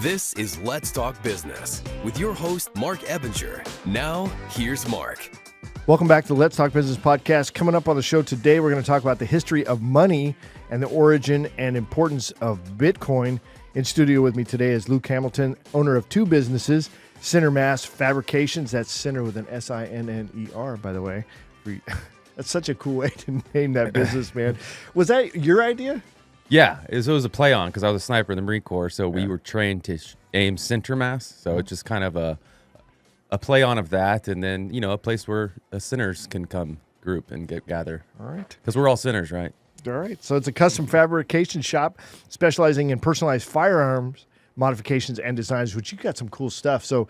This is Let's Talk Business with your host, Marc Ebinger. Now, here's Mark. Welcome back to the Let's Talk Business podcast. Coming up on the show today, we're going to talk about the history of money and the origin and importance of Bitcoin. In studio with me today is Luke Hamilton, owner of two businesses, Sinner Mass Fabrications. That's Sinner with an S-I-N-N-E-R, by the way. That's such a cool way to name that business, man. Was that your idea? Yeah, it was a play on because I was a sniper in the Marine Corps, so we were trained to aim center mass. So it's just kind of a play on of that, and then a place where sinners can come group and gather. All right, because we're all sinners, right? All right. So it's a custom fabrication shop specializing in personalized firearms modifications and designs, which you got some cool stuff. So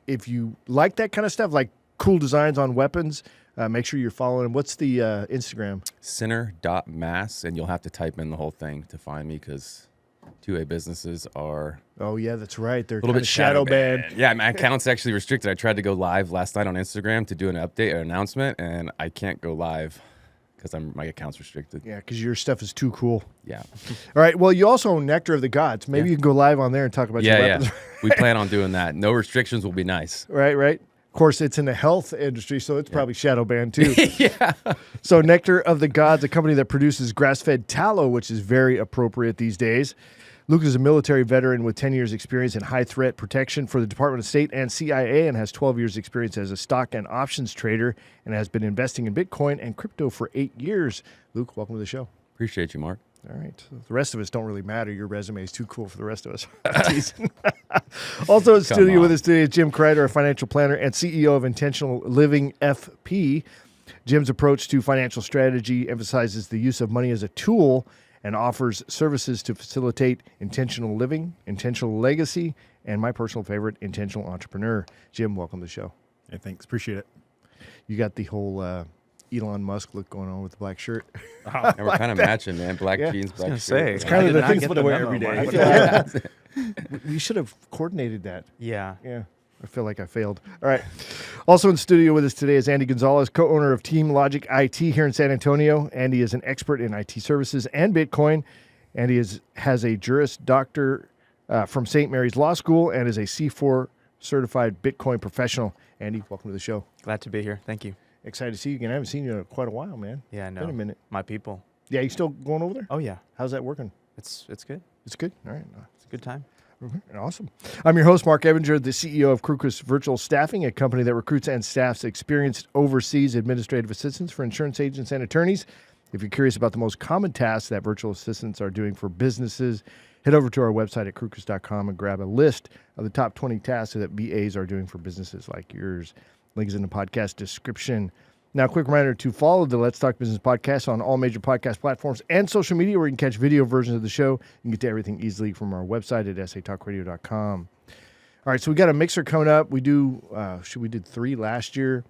if you like that kind of stuff, like cool designs on weapons, make sure you're following. What's the Instagram? Sinner.mass, and you'll have to type in the whole thing to find me because 2A businesses are... Oh, yeah, that's right. They're a little bit shadow banned. Yeah, my account's actually restricted. I tried to go live last night on Instagram to do an update or announcement, and I can't go live because my account's restricted. Yeah, because your stuff is too cool. Yeah. All right. Well, you also own Nectar of the Gods. Maybe you can go live on there and talk about your weapons. Yeah. We plan on doing that. No restrictions will be nice. Right. Of course, it's in the health industry, so it's probably shadow banned too. Yeah. So Nectar of the Gods, a company that produces grass-fed tallow, which is very appropriate these days. Luke is a military veteran with 10 years experience in high-threat protection for the Department of State and CIA, and has 12 years experience as a stock and options trader, and has been investing in Bitcoin and crypto for 8 years. Luke, welcome to the show. Appreciate you, Mark. All right. The rest of us don't really matter. Your resume is too cool for the rest of us. Also in studio with us today is Jim Crider, a financial planner and CEO of Intentional Living FP. Jim's approach to financial strategy emphasizes the use of money as a tool and offers services to facilitate intentional living, intentional legacy, and my personal favorite, intentional entrepreneur. Jim, welcome to the show. Hey, thanks. Appreciate it. You got the whole Elon Musk look going on with the black shirt. And we're kind of matching, man. Black jeans, black shirt. It's kind of the things to wear every day. I feel like we should have coordinated that. Yeah. I feel like I failed. All right. Also in studio with us today is Andy Gonzalez, co-owner of TeamLogic IT here in San Antonio. Andy is an expert in IT services and Bitcoin. Andy has a Juris Doctor from St. Mary's Law School and is a C4 certified Bitcoin professional. Andy, welcome to the show. Glad to be here. Thank you. Excited to see you again. I haven't seen you in quite a while, man. Yeah, I know. Been a minute. My people. Yeah, you still going over there? Oh, yeah. How's that working? It's good. It's good? All right. It's a good time. Awesome. I'm your host, Marc Ebinger, the CEO of Crocus Virtual Staffing, a company that recruits and staffs experienced overseas administrative assistants for insurance agents and attorneys. If you're curious about the most common tasks that virtual assistants are doing for businesses, head over to our website at crocus.com and grab a list of the top 20 tasks that VAs are doing for businesses like yours. Link is in the podcast description. Now, a quick reminder to follow the Let's Talk Business podcast on all major podcast platforms and social media where you can catch video versions of the show. You can get to everything easily from our website at satalkradio.com. All right, so we got a mixer coming up. We did 3 last year,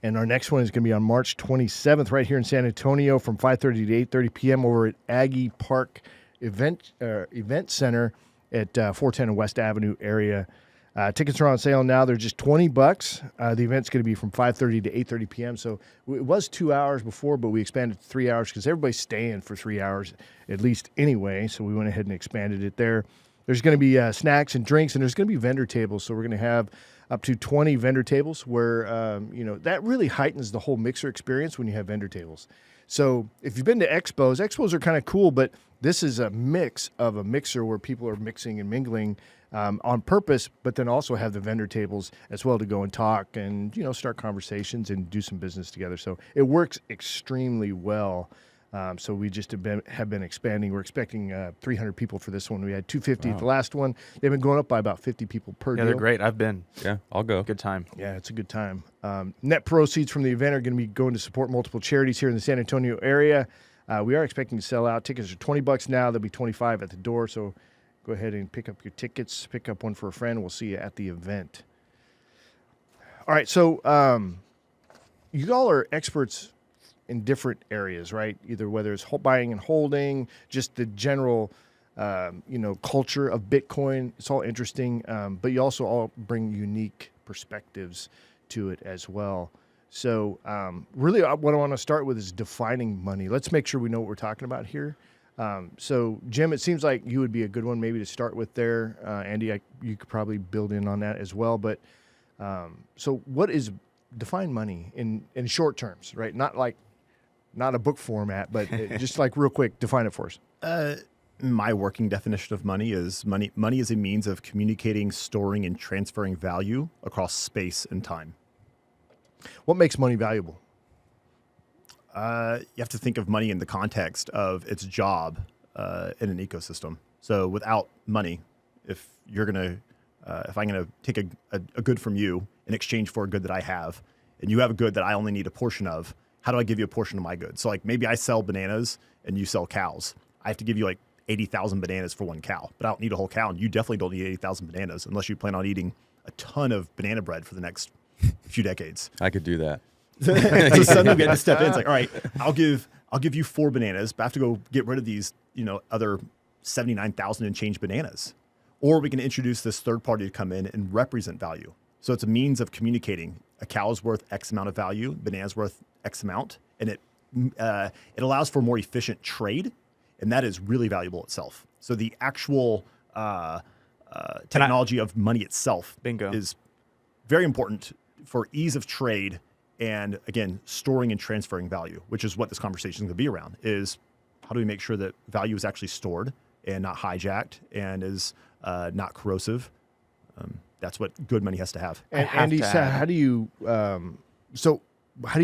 and our next one is going to be on March 27th right here in San Antonio from 5:30 to 8:30 p.m. over at Aggie Park Event Center at 410 West Avenue area. Tickets are on sale now. They're just $20. The event's going to be from 5:30 to 8:30 p.m. So it was 2 hours before, but we expanded to 3 hours because everybody's staying for 3 hours at least anyway. So we went ahead and expanded it there. There's going to be snacks and drinks, and there's going to be vendor tables. So we're going to have up to 20 vendor tables where, that really heightens the whole mixer experience when you have vendor tables. So if you've been to expos are kind of cool, but this is a mix of a mixer where people are mixing and mingling on purpose, but then also have the vendor tables as well to go and talk and, start conversations and do some business together. So it works extremely well. So we just have been expanding. We're expecting 300 people for this one. We had 250 at the last one. They've been going up by about 50 people per deal. Yeah, they're great. I've been. Yeah, I'll go. Good time. Yeah, it's a good time. Net proceeds from the event are going to be going to support multiple charities here in the San Antonio area. We are expecting to sell out. Tickets are $20 now. They'll be $25 at the door. So go ahead and pick up your tickets. Pick up one for a friend. We'll see you at the event. All right, so you all are experts in different areas, right? Either whether it's buying and holding, just the general, culture of Bitcoin. It's all interesting, but you also all bring unique perspectives to it as well. So really what I want to start with is defining money. Let's make sure we know what we're talking about here. So, Jim, it seems like you would be a good one maybe to start with there. Andy, you could probably build in on that as well. But so what is define money in short terms, right? Not a book format, but just like real quick, define it for us. My working definition of money is money is a means of communicating, storing, and transferring value across space and time. What makes money valuable? You have to think of money in the context of its job in an ecosystem. So without money, if I'm gonna take a good from you in exchange for a good that I have, and you have a good that I only need a portion of, how do I give you a portion of my good? So like maybe I sell bananas and you sell cows. I have to give you like 80,000 bananas for one cow, but I don't need a whole cow, and you definitely don't need 80,000 bananas unless you plan on eating a ton of banana bread for the next few decades. I could do that. So suddenly we had to step in. It's like, all right, I'll give you 4 bananas, but I have to go get rid of these, other 79,000 and change bananas. Or we can introduce this third party to come in and represent value. So it's a means of communicating. A cow is worth X amount of value, banana's worth X amount, and it allows for more efficient trade, and that is really valuable itself. So the actual technology of money itself is very important for ease of trade. And again, storing and transferring value, which is what this conversation is going to be around, is how do we make sure that value is actually stored and not hijacked and is not corrosive? That's what good money has to have. And Andy, how do you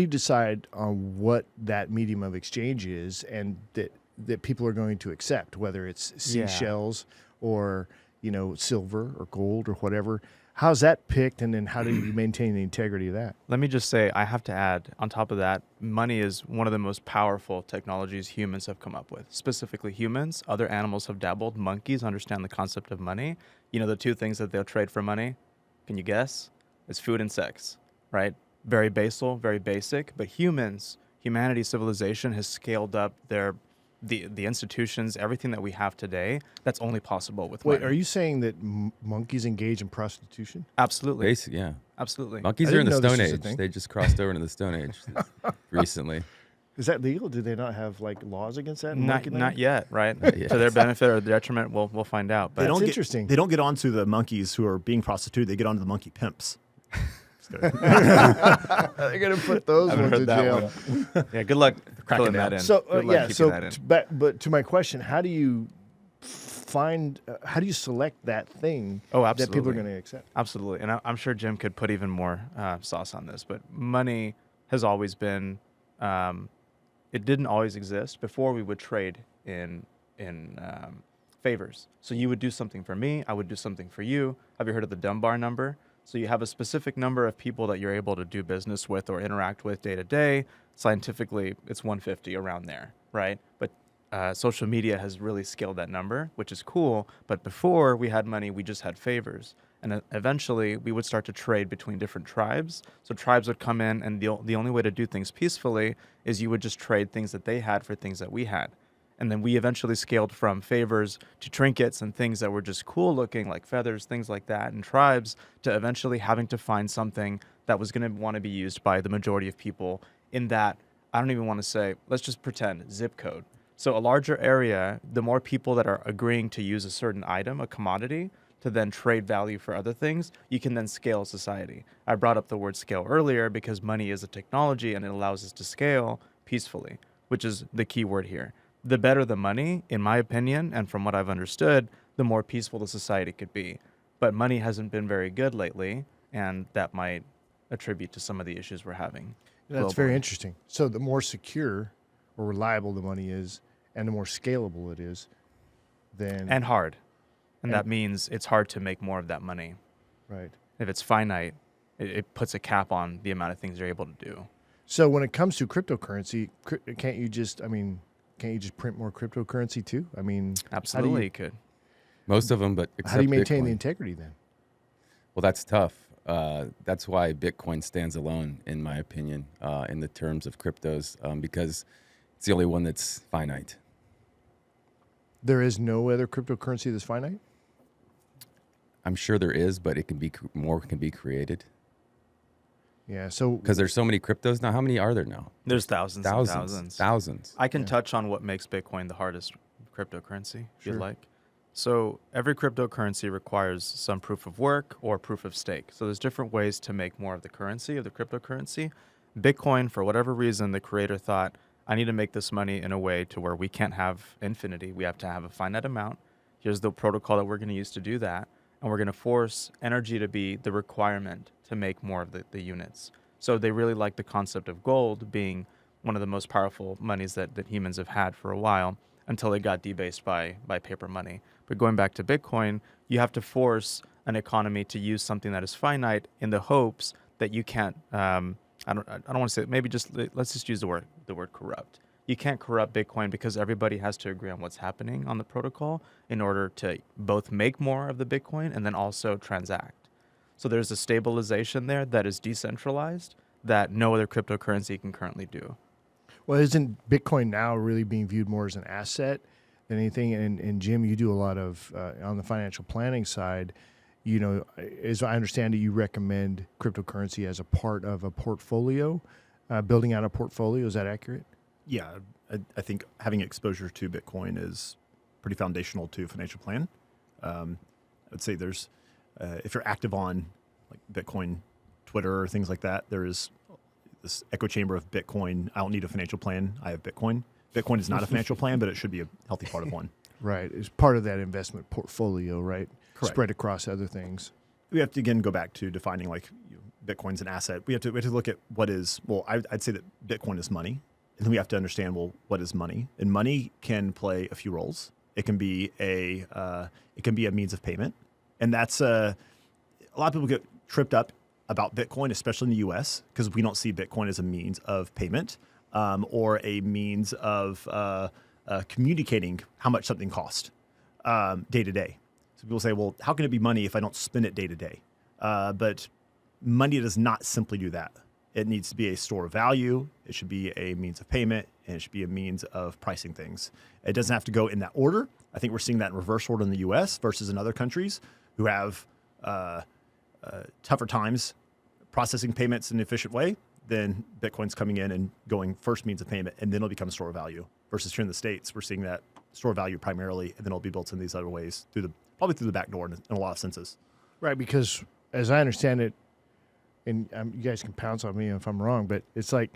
decide on what that medium of exchange is and that people are going to accept, whether it's seashells or silver or gold or whatever? How's that picked, and then how do you maintain the integrity of that? Let me just say, I have to add, on top of that, money is one of the most powerful technologies humans have come up with. Specifically humans. Other animals have dabbled. Monkeys understand the concept of money. The 2 things that they'll trade for money, can you guess? It's food and sex, right? Very basal, very basic. But humanity, civilization has scaled up the institutions, everything that we have today, that's only possible with money. Wait, are you saying that monkeys engage in prostitution? Absolutely. Basically, yeah. Absolutely. Monkeys are in the Stone Age. They just crossed over into the Stone Age recently. Is that legal? Do they not have laws against that? Not yet, right? Yet. To their benefit or detriment, we'll find out. But That's interesting. They don't get onto the monkeys who are being prostituted. They get onto the monkey pimps. They're gonna put those ones in jail. Yeah, good luck cracking that in. So But to my question, how do you select that thing that people are going to accept? Absolutely, and I'm sure Jim could put even more sauce on this. But money has always been, it didn't always exist. Before we would trade in favors. So you would do something for me, I would do something for you. Have you heard of the Dunbar number? So you have a specific number of people that you're able to do business with or interact with day to day. Scientifically, it's 150, around there, right? But social media has really scaled that number, which is cool. But before we had money, we just had favors. And eventually, we would start to trade between different tribes. So tribes would come in, and the only way to do things peacefully is you would just trade things that they had for things that we had. And then we eventually scaled from favors to trinkets and things that were just cool looking, like feathers, things like that, and tribes, to eventually having to find something that was going to want to be used by the majority of people in that, I don't even want to say, let's just pretend, zip code. So a larger area, the more people that are agreeing to use a certain item, a commodity, to then trade value for other things, you can then scale society. I brought up the word scale earlier because money is a technology and it allows us to scale peacefully, which is the key word here. The better the money, in my opinion, and from what I've understood, the more peaceful the society could be. But money hasn't been very good lately, and that might attribute to some of the issues we're having. That's globally. very interesting. So the more secure or reliable the money is, and the more scalable it is, then... And hard. And that means it's hard to make more of that money. Right. If it's finite, it puts a cap on the amount of things you're able to do. So when it comes to cryptocurrency, can't you just print more cryptocurrency too? Absolutely, you could. Most of them, but except how do you maintain Bitcoin. the integrity then? Well, that's tough. That's why Bitcoin stands alone, in my opinion, in the terms of cryptos, because it's the only one that's finite. There is no other cryptocurrency that's finite? I'm sure there is, but it can be more can be created. Yeah, so... Because there's so many cryptos now. How many are there now? There's thousands and thousands. Thousands. I can touch on what makes Bitcoin the hardest cryptocurrency, if you'd like. So every cryptocurrency requires some proof of work or proof of stake. So there's different ways to make more of the currency, of the cryptocurrency. Bitcoin, for whatever reason, the creator thought, I need to make this money in a way to where we can't have infinity. We have to have a finite amount. Here's the protocol that we're going to use to do that. And we're going to force energy to be the requirement to make more of the units. So they really like the concept of gold being one of the most powerful monies that humans have had for a while, until it got debased by paper money. But going back to Bitcoin, you have to force an economy to use something that is finite in the hopes that you can't, I don't want to say, maybe just, let's just use the word corrupt. You can't corrupt Bitcoin because everybody has to agree on what's happening on the protocol in order to both make more of the Bitcoin and then also transact. So there's a stabilization there that is decentralized that no other cryptocurrency can currently do. Well, isn't Bitcoin now really being viewed more as an asset than anything? And Jim, you do a lot of, on the financial planning side, you know, as I understand it, you recommend cryptocurrency as a part of a portfolio, building out a portfolio. Is that accurate? Yeah, I think having exposure to Bitcoin is pretty foundational to a financial plan. I'd say there's, if you're active on like Bitcoin, Twitter, or things like that, there is this echo chamber of Bitcoin. I don't need a financial plan. I have Bitcoin. Bitcoin is not a financial plan, but it should be a healthy part of one. Right. It's part of that investment portfolio, right? Correct. Spread across other things. We have to, again, go back to defining like Bitcoin's an asset. We have to look at what is, well, I'd say that Bitcoin is money. And then we have to understand, well, what is money? And money can play a few roles. It can be a means of payment. And that's, a lot of people get tripped up about Bitcoin, especially in the US, because we don't see Bitcoin as a means of payment or a means of communicating how much something costs day to day. So people say, well, how can it be money if I don't spend it day to day? But money does not simply do that. It needs to be a store of value. It should be a means of payment, and it should be a means of pricing things. It doesn't have to go in that order. I think we're seeing that in reverse order in the US versus in other countries who have tougher times processing payments in an efficient way. Then Bitcoin's coming in and going first means of payment, and then it'll become a store of value. Versus here in the States, we're seeing that store of value primarily, and then it'll be built in these other ways probably through the back door in a lot of senses. Right, because as I understand it, and you guys can pounce on me if I'm wrong, but it's like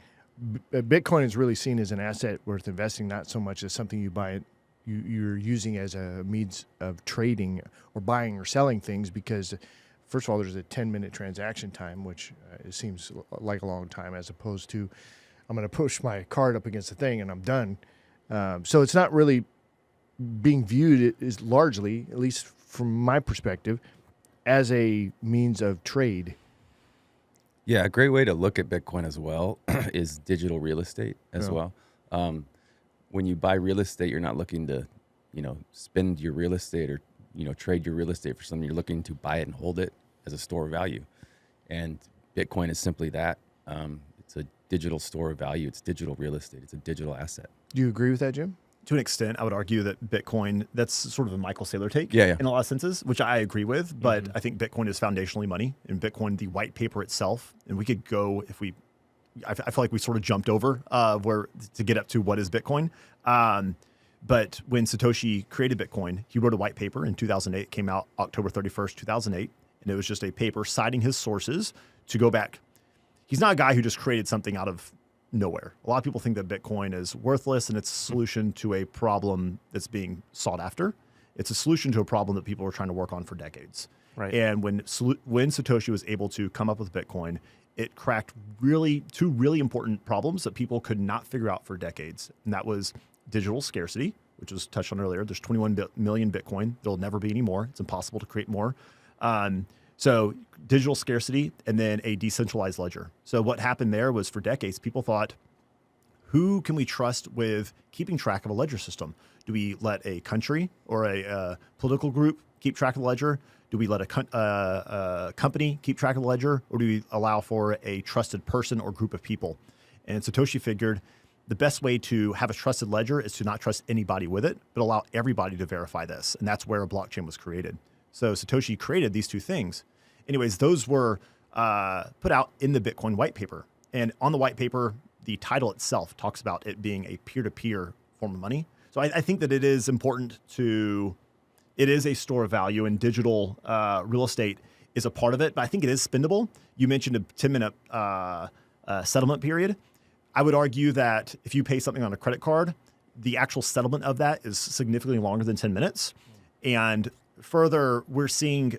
Bitcoin is really seen as an asset worth investing, not so much as something you buy, you're using as a means of trading or buying or selling things, because first of all, there's a 10-minute transaction time, which it seems like a long time, as opposed to I'm going to push my card up against the thing and I'm done. So it's not really being viewed as largely, at least from my perspective, as a means of trade. Yeah, a great way to look at Bitcoin as well is digital real estate as well. When you buy real estate, you're not looking to, spend your real estate or, trade your real estate for something. You're looking to buy it and hold it as a store of value. And Bitcoin is simply that. It's a digital store of value. It's digital real estate. It's a digital asset. Do you agree with that, Jim? To an extent, I would argue that Bitcoin, that's sort of a Michael Saylor take in a lot of senses, which I agree with. But I think Bitcoin is foundationally money, and Bitcoin, the white paper itself, and we could go I feel like we sort of jumped over where to get up to what is Bitcoin. But when Satoshi created Bitcoin, he wrote a white paper in 2008. It came out October 31st, 2008. And it was just a paper citing his sources to go back. He's not a guy who just created something out of nowhere. A lot of people think that Bitcoin is worthless and it's a solution to a problem that's being sought after. It's a solution to a problem that people were trying to work on for decades. Right. And when Satoshi was able to come up with Bitcoin, it cracked two really important problems that people could not figure out for decades. And that was digital scarcity, which was touched on earlier. There's 21 million Bitcoin. There'll never be any more. It's impossible to create more. So digital scarcity, and then a decentralized ledger. So what happened there was, for decades, people thought, who can we trust with keeping track of a ledger system? Do we let a country or a political group keep track of the ledger? Do we let a company keep track of the ledger? Or do we allow for a trusted person or group of people? And Satoshi figured the best way to have a trusted ledger is to not trust anybody with it, but allow everybody to verify this. And that's where a blockchain was created. So Satoshi created these two things. Anyways, those were put out in the Bitcoin white paper. And on the white paper, the title itself talks about it being a peer-to-peer form of money. So I think that it is important it is a store of value, and digital real estate is a part of it, but I think it is spendable. You mentioned a 10-minute settlement period. I would argue that if you pay something on a credit card, the actual settlement of that is significantly longer than 10 minutes. And further, we're seeing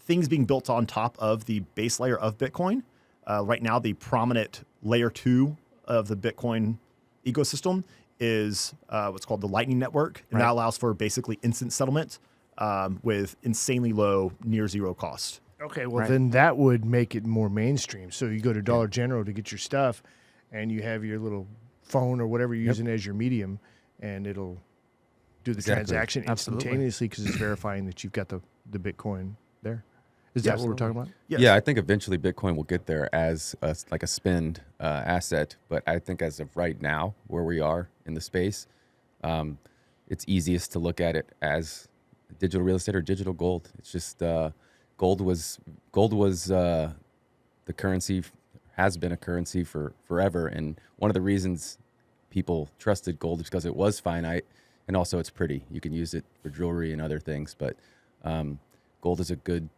things being built on top of the base layer of Bitcoin. Right now, the prominent layer 2 of the Bitcoin ecosystem is what's called the Lightning Network. And that allows for basically instant settlement with insanely low, near zero cost. Okay, well, then that would make it more mainstream. So you go to Dollar General to get your stuff, and you have your little phone or whatever you're using as your medium, and it'll do the transaction instantaneously because it's verifying that you've got the Bitcoin there. Is that what we're talking about? Yes. Yeah, I think eventually Bitcoin will get there as like a spend asset. But I think as of right now, where we are in the space, it's easiest to look at it as digital real estate or digital gold. It's just gold was the currency, has been a currency for forever. And one of the reasons people trusted gold is because it was finite, and also it's pretty. You can use it for jewelry and other things. But gold is a good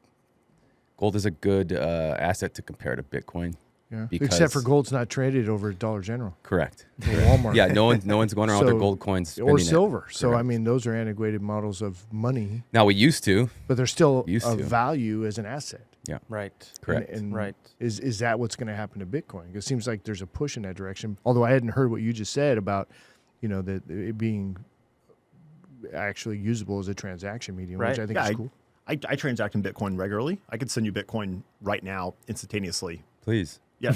asset to compare to Bitcoin. Yeah. Except for gold's not traded over at Dollar General. Correct. Or Walmart. Yeah, no one's going around with their gold coins. Or silver. It. So, I mean, those are antiquated models of money. Now, we used to. But they're still of value as an asset. Yeah. Right. Correct. And is that what's going to happen to Bitcoin? It seems like there's a push in that direction. Although I hadn't heard what you just said about, that it being actually usable as a transaction medium, which I think is cool. I transact in Bitcoin regularly. I could send you Bitcoin right now instantaneously. Please. Yeah.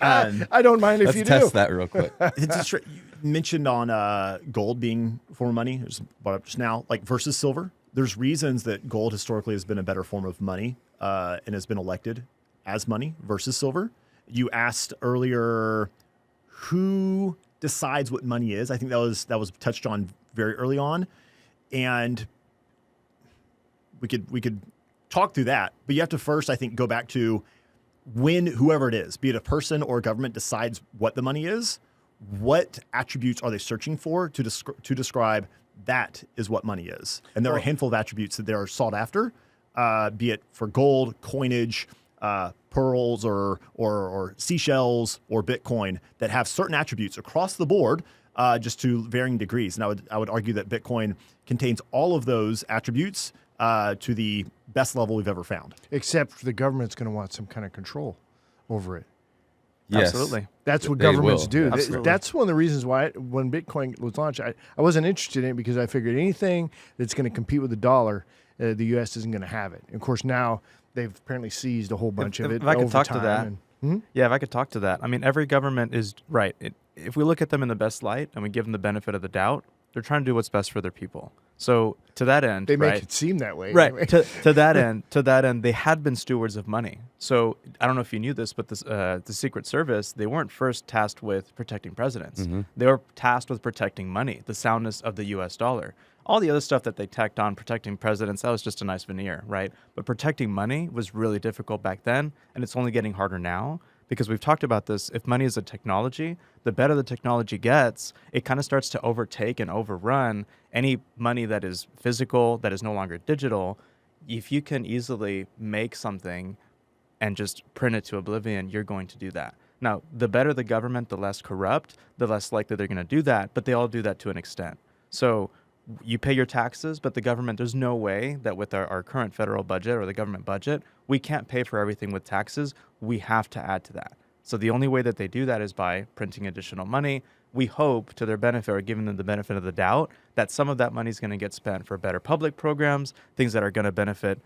I don't mind if you do. Let's test that real quick. You mentioned on gold being a form of money, it was brought up just now, like versus silver. There's reasons that gold historically has been a better form of money and has been elected as money versus silver. You asked earlier who decides what money is. I think that was touched on very early on, and we could talk through that. But you have to first, I think, go back to when whoever it is, be it a person or a government, decides what the money is. What attributes are they searching for to describe that is what money is? And there are a handful of attributes that they are sought after, be it for gold, coinage, pearls, or seashells, or Bitcoin, that have certain attributes across the board, just to varying degrees. And I would argue that Bitcoin contains all of those attributes to the best level we've ever found. Except the government's going to want some kind of control over it. Yes. Absolutely. That's what governments do. Absolutely. That's one of the reasons why when Bitcoin was launched, I wasn't interested in it because I figured anything that's going to compete with the dollar, the U.S. isn't going to have it. And of course, now they've apparently seized a whole bunch of it. If I could talk to time. that. Yeah, if I could talk to that. I mean, every government is right. If we look at them in the best light and we give them the benefit of the doubt, they're trying to do what's best for their people. So to that end, they make it seem that way. Right. Anyway. to that end, they had been stewards of money. So I don't know if you knew this, but the Secret Service, they weren't first tasked with protecting presidents. Mm-hmm. They were tasked with protecting money, the soundness of the U.S. dollar. All the other stuff that they tacked on protecting presidents, that was just a nice veneer, right? But protecting money was really difficult back then, and it's only getting harder now. Because we've talked about this, if money is a technology, the better the technology gets, it kind of starts to overtake and overrun any money that is physical, that is no longer digital. If you can easily make something and just print it to oblivion, you're going to do that. Now, the better the government, the less corrupt, the less likely they're going to do that, but they all do that to an extent. So you pay your taxes, but the government, there's no way that with our current federal budget or the government budget, we can't pay for everything with taxes. We have to add to that. So the only way that they do that is by printing additional money. We hope, to their benefit, or giving them the benefit of the doubt, that some of that money is going to get spent for better public programs, things that are going to benefit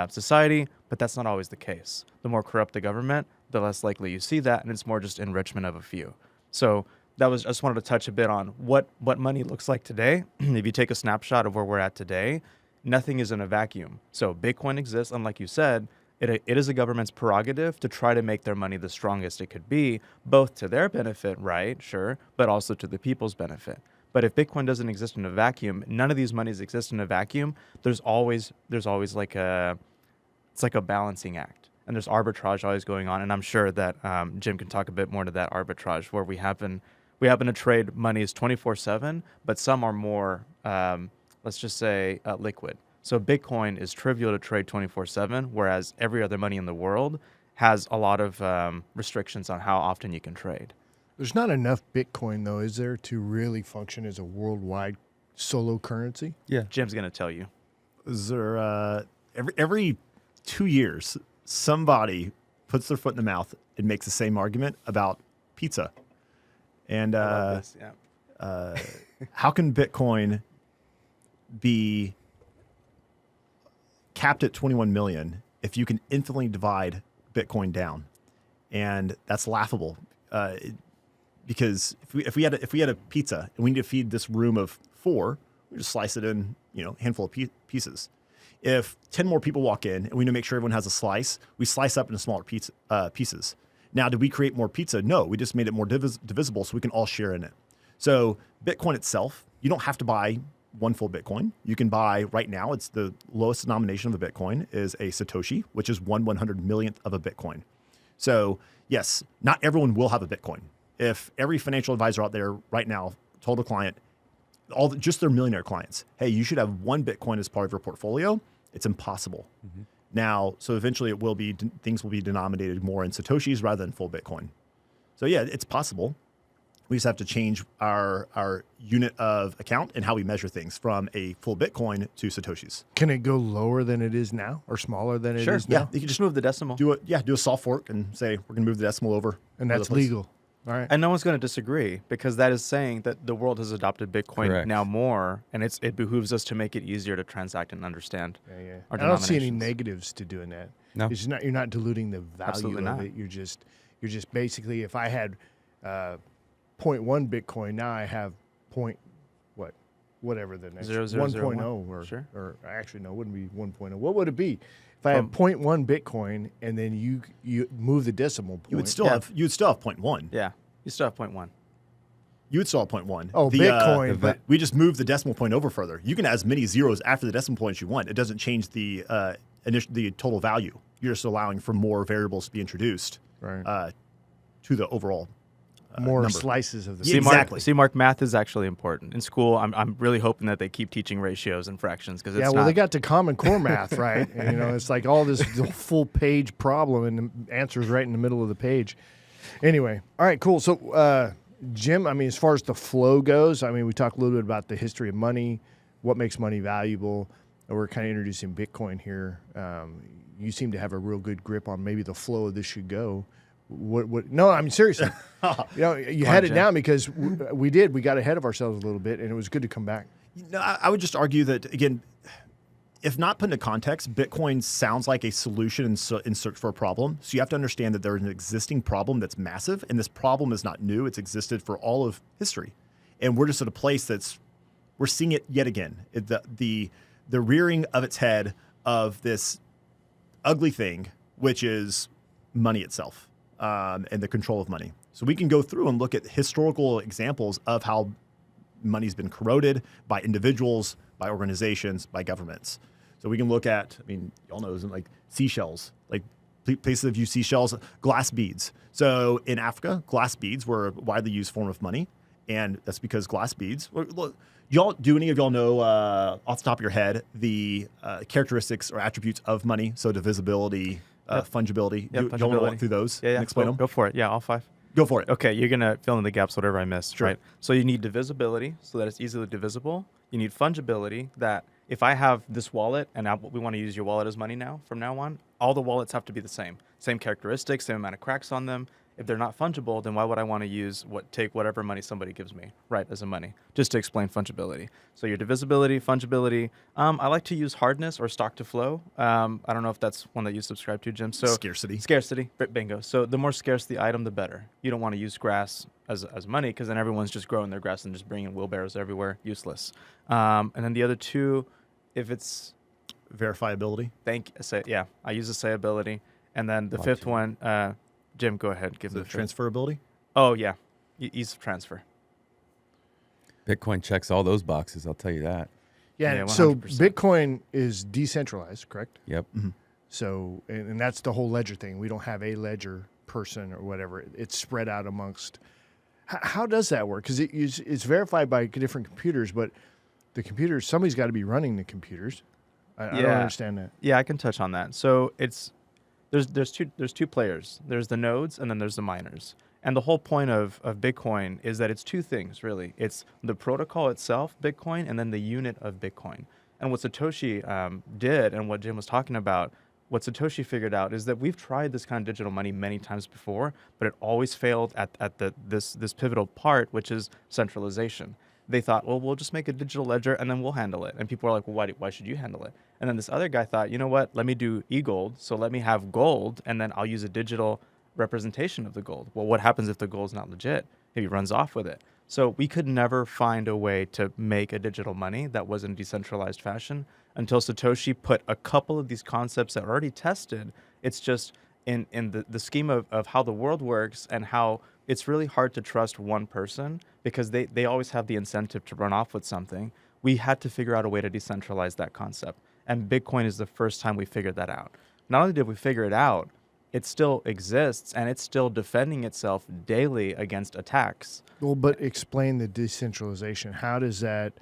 society, but that's not always the case. The more corrupt the government, the less likely you see that, and it's more just enrichment of a few. So I just wanted to touch a bit on what money looks like today. If you take a snapshot of where we're at today, nothing is in a vacuum. So Bitcoin exists, and like you said, it is a government's prerogative to try to make their money the strongest it could be, both to their benefit, right, sure, but also to the people's benefit. But if Bitcoin doesn't exist in a vacuum, none of these monies exist in a vacuum, there's always like it's like a balancing act. And there's arbitrage always going on, and I'm sure that Jim can talk a bit more to that arbitrage, where we have been we happen to trade monies 24/7, but some are more, let's just say, liquid. So Bitcoin is trivial to trade 24/7, whereas every other money in the world has a lot of restrictions on how often you can trade. There's not enough Bitcoin, though, is there, to really function as a worldwide solo currency? Yeah. Jim's going to tell you. Is there every 2 years somebody puts their foot in the mouth and makes the same argument about pizza, and I love this. Yeah. how can Bitcoin be capped at 21 million if you can infinitely divide Bitcoin down? And that's laughable, because if we had a pizza and we need to feed this room of 4, we just slice it in, a handful of pieces. If 10 more people walk in and we need to make sure everyone has a slice, we slice up into smaller pieces. Now, did we create more pizza? No, we just made it more divisible so we can all share in it. So Bitcoin itself, you don't have to buy one full Bitcoin. You can buy, right now, it's the lowest denomination of a Bitcoin is a Satoshi, which is 1/100 millionth of a Bitcoin. So yes, not everyone will have a Bitcoin. If every financial advisor out there right now told a client, just their millionaire clients, hey, you should have one Bitcoin as part of your portfolio, it's impossible. Mm-hmm. Now, so eventually things will be denominated more in Satoshis rather than full Bitcoin. So yeah, it's possible. We just have to change our unit of account and how we measure things from a full Bitcoin to Satoshis. Can it go lower than it is now or smaller than it is Yeah, now? you can Just move the decimal. do a soft fork and say we're going to move the decimal over. And that's legal. All right. And no one's going to disagree, because that is saying that the world has adopted Bitcoin Correct. now more, and it behooves us to make it easier to transact and understand. Yeah. Our I don't see any denominations. negatives to doing that. No. It's not, you're not diluting the value Absolutely of not. it. You're just basically, if I had 0.1 Bitcoin, now I have whatever the next 1.0 or Sure. or actually no, it wouldn't be 1.0. What would it be? If I had 0.1 Bitcoin and then you move the decimal point, You would still have 0.1. Yeah, you still have 0.1. You would still have 0.1. Oh, Bitcoin, but we just moved the decimal point over further. You can add as many zeros after the decimal point as you want. It doesn't change the total value. You're just allowing for more variables to be introduced right? to the overall More number. slices of the Yeah, exactly. See, Mark, math is actually important. In school, I'm really hoping that they keep teaching ratios and fractions, because it's Yeah, well, not. they got to Common Core math, right? And, it's like all this full page problem, and the answer's right in the middle of the page. Anyway, all right, cool. So, Jim, as far as the flow goes, we talked a little bit about the history of money, what makes money valuable. And we're kind of introducing Bitcoin here. You seem to have a real good grip on maybe the flow of this should go. What? No, seriously. You had it Jim. down because we got ahead of ourselves a little bit, and it was good to come back. No, I would just argue that, again, if not put into context, Bitcoin sounds like a solution in search for a problem. So you have to understand that there's an existing problem that's massive, and this problem is not new. It's existed for all of history. And we're just at a place we're seeing it yet again. The rearing of its head of this ugly thing, which is money itself. And the control of money. So we can go through and look at historical examples of how money's been corroded by individuals, by organizations, by governments. So we can look at, y'all know, like seashells, like places that use seashells, glass beads. So in Africa, glass beads were a widely used form of money. And that's because glass beads, look, do any of y'all know off the top of your head the characteristics or attributes of money? So divisibility, fungibility. Yep, Do y'all want to walk through those and explain them? Go for it. Yeah, all 5. Go for it. Okay, you're going to fill in the gaps, whatever I missed, Sure. right? So you need divisibility, so that it's easily divisible. You need fungibility, that if I have this wallet, and we want to use your wallet as money now, from now on, all the wallets have to be the same. Same characteristics, same amount of cracks on them. If they're not fungible, then why would I want to take whatever money somebody gives me, right, as a money, just to explain fungibility. So your divisibility, fungibility. I like to use hardness or stock to flow. I don't know if that's one that you subscribe to, Jim. So Scarcity, bingo. So the more scarce the item, the better. You don't want to use grass as money, because then everyone's just growing their grass and just bringing wheelbarrows everywhere. Useless. And then the other two, if it's Verifiability. I use assayability. And then the fifth one, Jim, go ahead. Give The the fifth. transferability. Oh, yeah. Ease of transfer. Bitcoin checks all those boxes, I'll tell you that. Yeah, Yeah, so 100%. Bitcoin is decentralized, correct? Yep. So, and that's the whole ledger thing. We don't have a ledger person or whatever. It's spread out amongst How does that work? Because it's verified by different computers, but the computers, somebody's got to be running the computers. I don't understand that. Yeah, I can touch on that. So there's two players. There's the nodes and then there's the miners. And the whole point of Bitcoin is that it's two things, really. It's the protocol itself, Bitcoin, and then the unit of Bitcoin. And what Satoshi did, and what Jim was talking about, what Satoshi figured out is that we've tried this kind of digital money many times before, but it always failed at this pivotal part, which is centralization. They thought, well, we'll just make a digital ledger and then we'll handle it. And people are like, well, why should you handle it? And then this other guy thought, you know what, let me do e-gold. So let me have gold and then I'll use a digital representation of the gold. Well, what happens if the gold's not legit? If he runs off with it. So we could never find a way to make a digital money that was in decentralized fashion until Satoshi put a couple of these concepts that are already tested. It's just in the scheme of how the world works and how it's really hard to trust one person because they always have the incentive to run off with something. We had to figure out a way to decentralize that concept. And Bitcoin is the first time we figured that out. Not only did we figure it out, it still exists and it's still defending itself daily against attacks. Well, but explain the decentralization. How does that?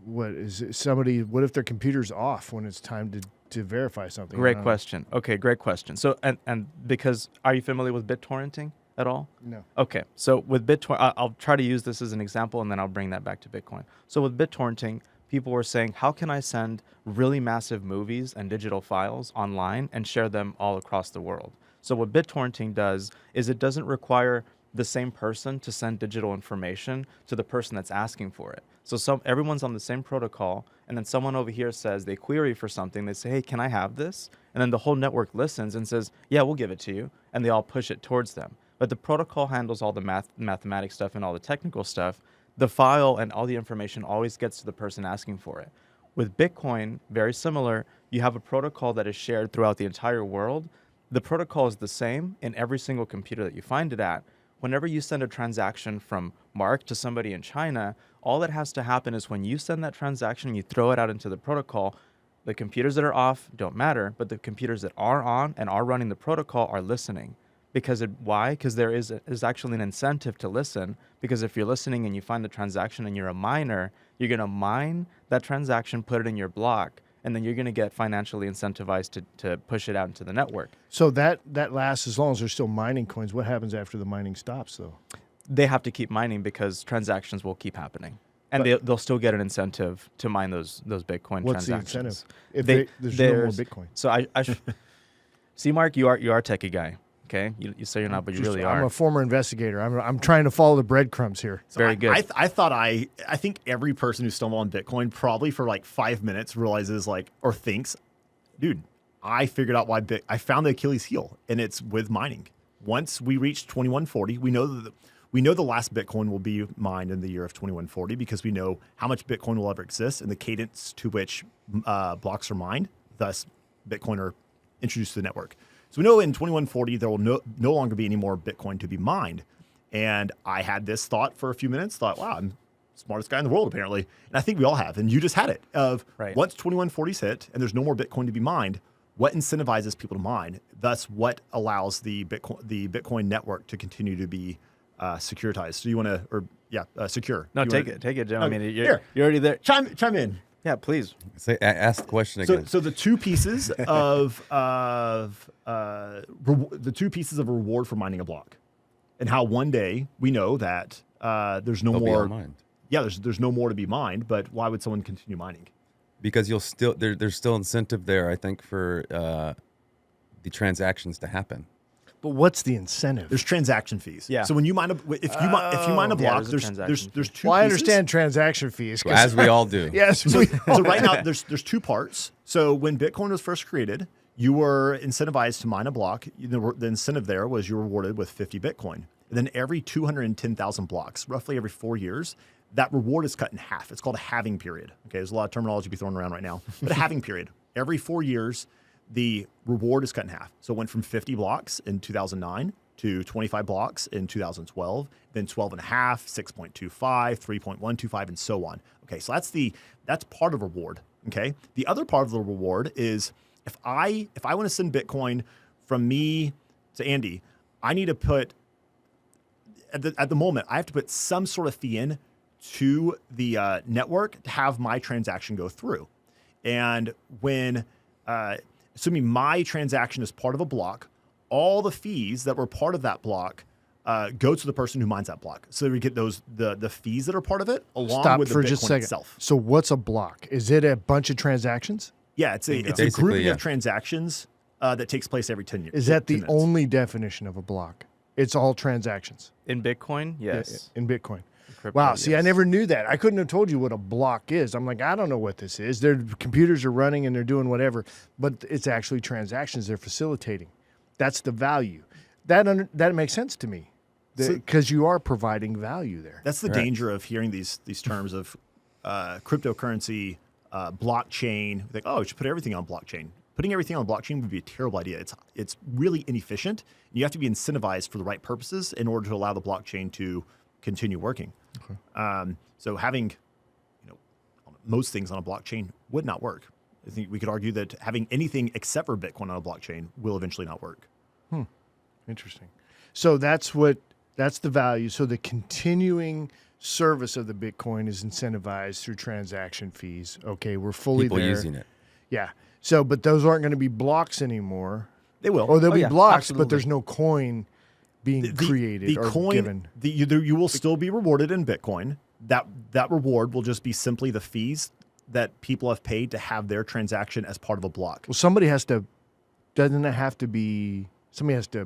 What is it, somebody? What if their computer's off when it's time to verify something? Great question. Okay, great question. So and because are you familiar with BitTorrenting at all? No. Okay, so with BitTorrent, I'll try to use this as an example and then I'll bring that back to Bitcoin. So with BitTorrenting, people were saying, how can I send really massive movies and digital files online and share them all across the world? So what BitTorrenting does is it doesn't require the same person to send digital information to the person that's asking for it. So everyone's on the same protocol, and then someone over here says they query for something. They say, hey, can I have this? And then the whole network listens and says, yeah, we'll give it to you. And they all push it towards them. But the protocol handles all the mathematics stuff and all the technical stuff. The file and all the information always gets to the person asking for it. With Bitcoin, very similar, you have a protocol that is shared throughout the entire world. The protocol is the same in every single computer that you find it at. Whenever you send a transaction from Mark to somebody in China, all that has to happen is when you send that transaction, you throw it out into the protocol. The computers that are off don't matter, but the computers that are on and are running the protocol are listening. Why? Because there is actually an incentive to listen, because if you're listening and you find the transaction and you're a miner, you're going to mine that transaction, put it in your block, and then you're going to get financially incentivized to push it out into the network. So that lasts as long as they're still mining coins. What happens after the mining stops, though? They have to keep mining because transactions will keep happening. And they'll still get an incentive to mine those Bitcoin What's transactions. the incentive? If there's no more Bitcoin. So I see, Mark, you are a techie guy. Okay, you say you're not, but you really are. I'm a former investigator. I'm trying to follow the breadcrumbs here. So Very good. I think every person who stumbled on Bitcoin probably for like 5 minutes realizes or thinks, dude, I figured out why I found the Achilles heel, and it's with mining. Once we reach 2140, we know the last Bitcoin will be mined in the year of 2140 because we know how much Bitcoin will ever exist and the cadence to which blocks are mined. Thus, Bitcoin are introduced to the network. So we know in 2140, there will no longer be any more Bitcoin to be mined. And I had this thought for a few minutes, thought, wow, I'm the smartest guy in the world, apparently. And I think we all have. And you just had it once 2140's hit and there's no more Bitcoin to be mined, what incentivizes people to mine? Thus, what allows the Bitcoin network to continue to be securitized? So you want to, secure. No, take it, Jim. Okay. I mean, you're already there. Chime in. Yeah, please. Ask the question again. So the two pieces of the two pieces of reward for mining a block, and how one day we know that there's no more. Yeah, there's no more to be mined. But why would someone continue mining? Because there's still incentive there, I think, for the transactions to happen. But what's the incentive? There's transaction fees. Yeah. So when you mine if you mine a block, there's there's two. Well, I pieces. understand transaction fees, As we all do. Yes. So right now there's two parts. So when Bitcoin was first created, you were incentivized to mine a block. The incentive there was you were rewarded with 50 Bitcoin. And then every 210,000 blocks, roughly every 4 years, that reward is cut in half. It's called a halving period. Okay, there's a lot of terminology to be thrown around right now, but a halving period. Every 4 years, the reward is cut in half. So it went from 50 blocks in 2009 to 25 blocks in 2012, then 12 and a half, 6.25, 3.125, and so on. Okay, so that's part of reward. Okay, the other part of the reward is if I want to send Bitcoin from me to Andy, I need to put at the moment, I have to put some sort of fee in to the network to have my transaction go through. And when, assuming my transaction is part of a block, all the fees that were part of that block go to the person who mines that block. So we get the fees that are part of it along with the Bitcoin itself. So what's a block? Is it a bunch of transactions? Yeah, it's a grouping of transactions that takes place every 10 years. Is that the only definition of a block? It's all transactions. In Bitcoin, yes. In Bitcoin. Crypto, Wow. See, I yes. never knew that. I couldn't have told you what a block is. I'm like, I don't know what this is. Their computers are running and they're doing whatever, but it's actually transactions they're facilitating. That's the value. That makes sense to me because you are providing value there. That's the danger of hearing these terms of cryptocurrency, blockchain. Like, oh, we should put everything on blockchain. Putting everything on blockchain would be a terrible idea. It's really inefficient. You have to be incentivized for the right purposes in order to allow the blockchain to continue working. Okay. So having, most things on a blockchain would not work. I think we could argue that having anything except for Bitcoin on a blockchain will eventually not work. Interesting. So that's the value. So the continuing service of the Bitcoin is incentivized through transaction fees. Okay, we're fully People there. using it. Yeah. So, but those aren't going to be blocks anymore. They will. Or they'll be blocks, absolutely. but there's no coin being created the or coin, given. You will still be rewarded in Bitcoin. That reward will just be simply the fees that people have paid to have their transaction as part of a block. Well, somebody has to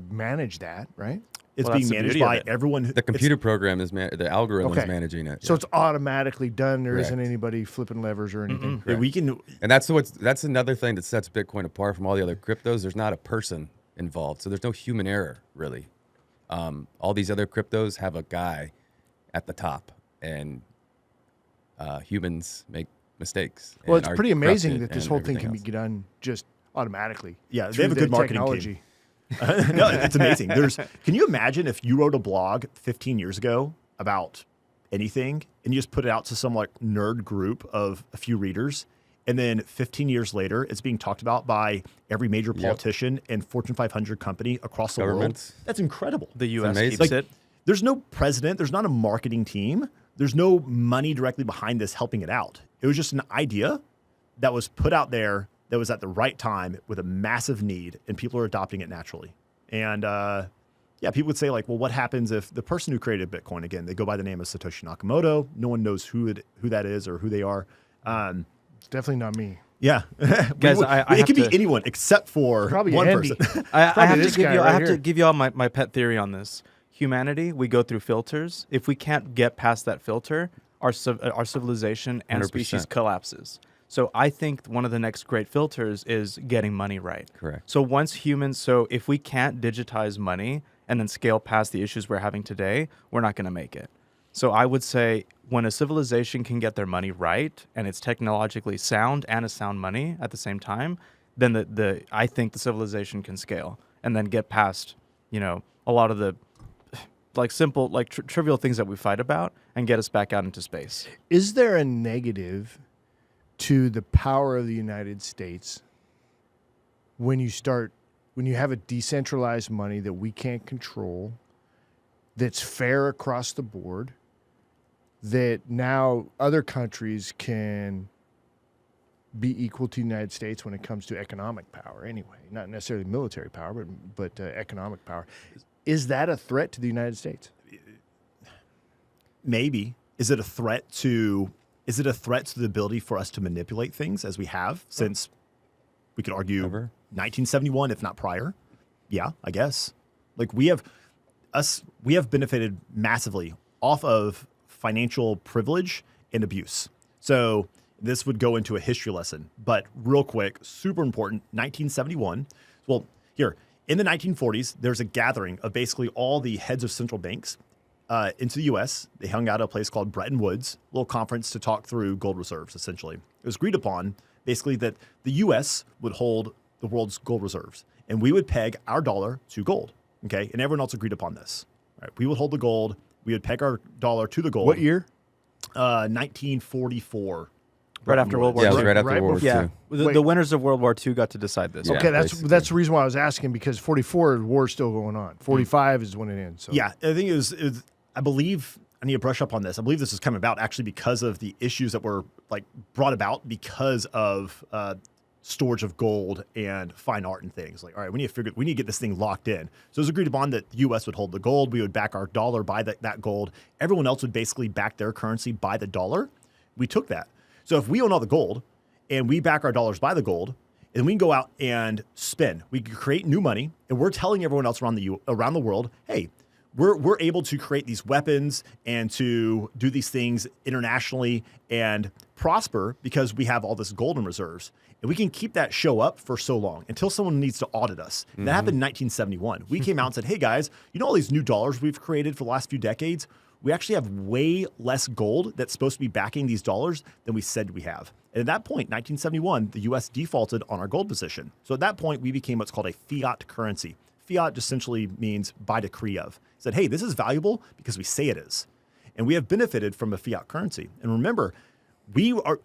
manage that, right? It's Well, being that's the managed beauty of by it. everyone. The computer program is the algorithm is managing it. So it's automatically done. There Correct. not anybody flipping levers or anything. Yeah, we can. And that's another thing that sets Bitcoin apart from all the other cryptos. There's not a person involved, so there's no human error really. All these other cryptos have a guy at the top, and humans make mistakes. Well, and it's are pretty amazing that corrupted this and whole thing everything can be else. done just automatically. Yeah, they through have a good the marketing technology. team. No, it's amazing. Can you imagine if you wrote a blog 15 years ago about anything and you just put it out to some like nerd group of a few readers, and then 15 years later it's being talked about by every major politician and Fortune 500 company across the world? Governments. That's incredible. The U.S. amazing. keeps Like, it. there's no president, there's not a marketing team, there's no money directly behind this helping it out. It was just an idea that was put out there that was at the right time with a massive need, and people are adopting it naturally. And people would say like, well, what happens if the person who created Bitcoin, again, they go by the name of Satoshi Nakamoto, no one knows who that is or who they are. It's definitely not me. Yeah, Guys, I it have could be to- anyone except for Probably one Andy. person. I have this to give guy you. right I have here. to give you all my pet theory on this. Humanity, we go through filters. If we can't get past that filter, our civilization and 100%. species collapses. So I think one of the next great filters is getting money right. Correct. So if we can't digitize money and then scale past the issues we're having today, we're not going to make it. So I would say when a civilization can get their money right and it's technologically sound and a sound money at the same time, then I think the civilization can scale and then get past, a lot of the like simple, like trivial things that we fight about and get us back out into space. Is there a negative to the power of the United States when you have a decentralized money that we can't control, that's fair across the board, that now other countries can be equal to the United States when it comes to economic power anyway, not necessarily military power, but economic power. Is that a threat to the United States? Maybe. Is it a threat to the ability for us to manipulate things as we have since, we could argue, Ever? 1971, if not prior? Yeah, I guess. Like we have benefited massively off of financial privilege and abuse. So this would go into a history lesson, but real quick, super important, 1971. Well, here, in the 1940s, there's a gathering of basically all the heads of central banks into the U.S. They hung out at a place called Bretton Woods, a little conference to talk through gold reserves, essentially. It was agreed upon, basically, that the U.S. would hold the world's gold reserves, and we would peg our dollar to gold, okay? And everyone else agreed upon this. All right, we would hold the gold. We would peg our dollar to the gold. What year? 1944. Right after World War Yeah, it II. was right after Right World War Yeah, II. the winners of World War II got to decide this. Yeah. Okay, basically. that's the reason why I was asking, because 44, the war's still going on. 45 is when it ends. So. Yeah, I think it was I believe I need to brush up on this. I believe this is coming about actually because of the issues that were like brought about because of storage of gold and fine art and things. Like, all right, we need to get this thing locked in. So it was agreed upon that the U.S. would hold the gold. We would back our dollar by that gold. Everyone else would basically back their currency by the dollar. We took that. So if we own all the gold and we back our dollars by the gold, and we can go out and spend, we can create new money, and we're telling everyone else around the world, hey, we're able to create these weapons and to do these things internationally and prosper because we have all this gold in reserves. And we can keep that show up for so long until someone needs to audit us. That happened in 1971. We came out and said, hey guys, you know all these new dollars we've created for the last few decades? We actually have way less gold that's supposed to be backing these dollars than we said we have. And at that point, 1971, the US defaulted on our gold position. So at that point, we became what's called a fiat currency. Fiat essentially means by decree of. Said, hey, this is valuable because we say it is. And we have benefited from a fiat currency. And remember,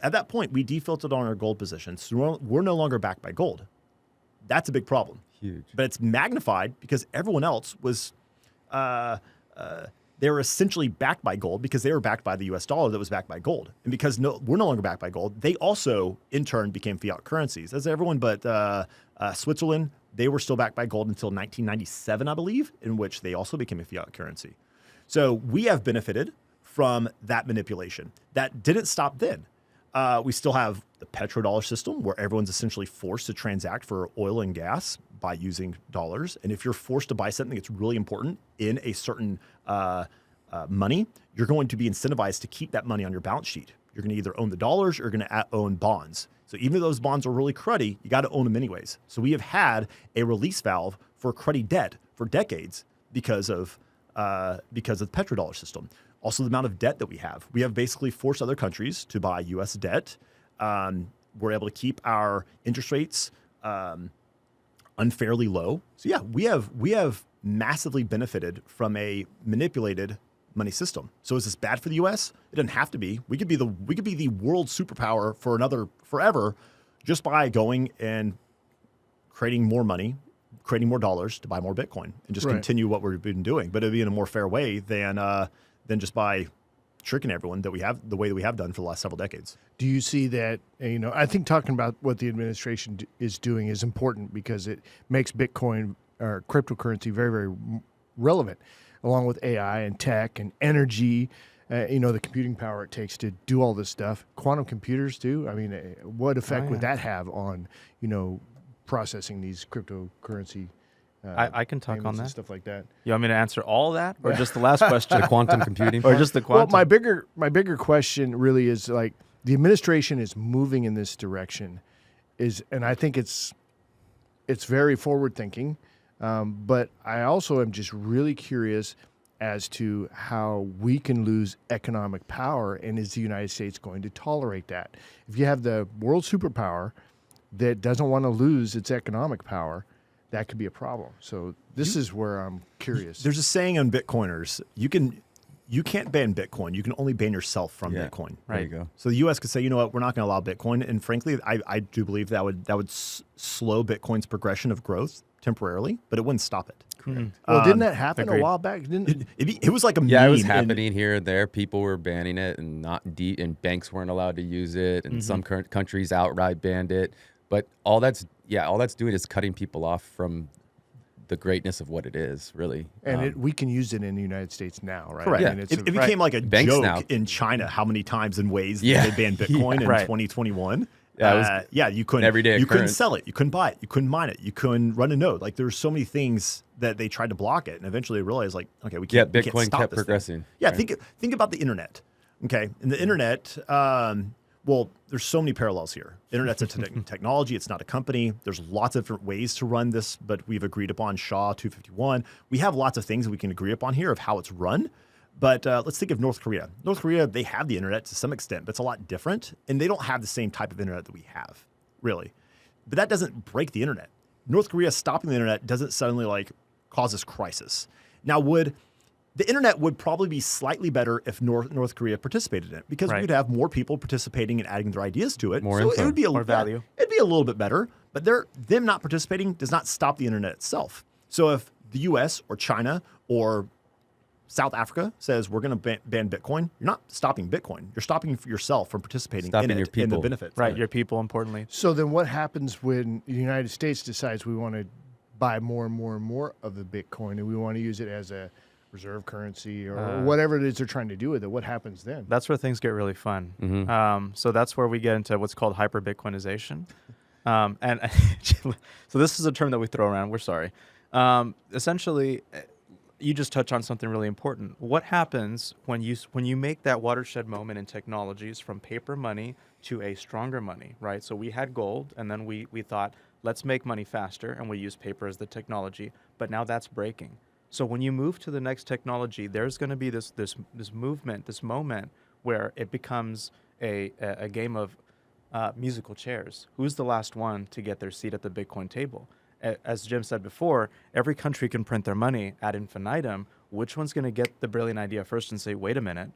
at that point, we defaulted on our gold position. So we're no longer backed by gold. That's a big problem. Huge. But it's magnified because everyone else was, they were essentially backed by gold because they were backed by the US dollar that was backed by gold. And because we're no longer backed by gold, they also, in turn, became fiat currencies. As everyone but Switzerland, they were still backed by gold until 1997, I believe, in which they also became a fiat currency. So we have benefited from that manipulation. That didn't stop then. We still have the petrodollar system where everyone's essentially forced to transact for oil and gas by using dollars. And if you're forced to buy something that's really important in a certain money, you're going to be incentivized to keep that money on your balance sheet. You're going to either own the dollars or you're going to own bonds. So even though those bonds are really cruddy, you got to own them anyways. So we have had a release valve for cruddy debt for decades because of the petrodollar system. Also, the amount of debt that we have. We have basically forced other countries to buy U.S. debt. We're able to keep our interest rates unfairly low. So yeah, we have massively benefited from a manipulated money system. So is this bad for the U.S.? It doesn't have to be. We could be the world superpower for forever just by going and creating more money, creating more dollars to buy more Bitcoin and just continue what we've been doing. But it'd be in a more fair way than just by tricking everyone the way that we have done for the last several decades. Do you see that, I think talking about what the administration is doing is important because it makes Bitcoin or cryptocurrency very, very relevant, along with AI and tech and energy, the computing power it takes to do all this stuff. Quantum computers too. I mean, what effect would that have on, processing these cryptocurrency I can talk on that. And stuff like that. You want me to answer all that, or just the last question? The quantum computing, or just the quantum? Well, my bigger question really is like the administration is moving in this direction, and I think it's very forward thinking, but I also am just really curious as to how we can lose economic power, and is the United States going to tolerate that? If you have the world superpower that doesn't want to lose its economic power, that could be a problem. So this is where I'm curious. There's a saying on Bitcoiners, you can't ban Bitcoin. You can only ban yourself from Bitcoin. Right. There you go. So the U.S. could say, you know what, we're not going to allow Bitcoin. And frankly, I do believe that would slow Bitcoin's progression of growth temporarily, but it wouldn't stop it. Correct. Well, didn't that happen a while back? It was like a meme. Yeah, it was happening here and there. People were banning it, and and banks weren't allowed to use it, and some countries outright banned it. But all that's doing is cutting people off from the greatness of what it is, really. And we can use it in the United States now, right? Correct. I mean, it became like a Banks joke now. in China how many times and ways they banned Bitcoin in 2021. You couldn't everyday you couldn't occurrence. sell it, you couldn't buy it, you couldn't mine it, you couldn't run a node. Like there's so many things that they tried to block it, and eventually they realized like, okay, we can't. Bitcoin we can't stop kept this progressing. thing. Yeah, right? think about the internet. Okay, and the internet. Well, there's so many parallels here. Internet's a technology. It's not a company. There's lots of different ways to run this, but we've agreed upon SHA 251. We have lots of things that we can agree upon here of how it's run. But let's think of North Korea. North Korea, they have the internet to some extent, but it's a lot different. And they don't have the same type of internet that we have, really. But that doesn't break the internet. North Korea stopping the internet doesn't suddenly cause this crisis. Now, the internet would probably be slightly better if North Korea participated in it because we'd have more people participating and adding their ideas to it. More so info. it would be More value. It'd be a little bit better, but them not participating does not stop the internet itself. So if the U.S. or China or South Africa says we're going to ban Bitcoin, you're not stopping Bitcoin. You're stopping yourself from participating Stopping in your it and the people. benefits. Right, your people, importantly. So then what happens when the United States decides we want to buy more and more and more of the Bitcoin and we want to use it as a reserve currency or whatever it is they're trying to do with it? What happens then? That's where things get really fun. So that's where we get into what's called hyper-Bitcoinization. And so this is a term that we throw around. We're sorry. Essentially, you just touch on something really important. What happens when you make that watershed moment in technologies from paper money to a stronger money, right? So we had gold, and then we thought, let's make money faster, and we use paper as the technology. But now that's breaking. So when you move to the next technology, there's going to be this movement, this moment where it becomes a game of musical chairs. Who's the last one to get their seat at the Bitcoin table? As Jim said before, every country can print their money ad infinitum. Which one's going to get the brilliant idea first and say, wait a minute,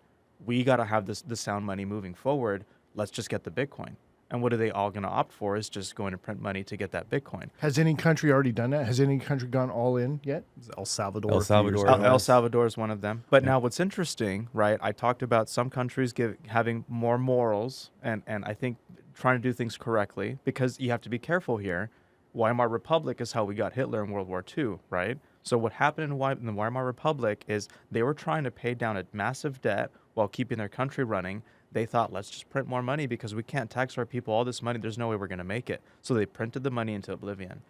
we got to have this sound money moving forward. Let's just get the Bitcoin. And what are they all going to opt for is just going to print money to get that Bitcoin. Has any country already done that? Has any country gone all in yet? El Salvador. El a few years Salvador. ago. El Salvador is one of them. But now what's interesting, right? I talked about some countries having more morals and I think trying to do things correctly, because you have to be careful here. Weimar Republic is how we got Hitler in World War II, right? So what happened in the Weimar Republic is they were trying to pay down a massive debt while keeping their country running. They thought, let's just print more money because we can't tax our people all this money. There's no way we're going to make it. So they printed the money into oblivion.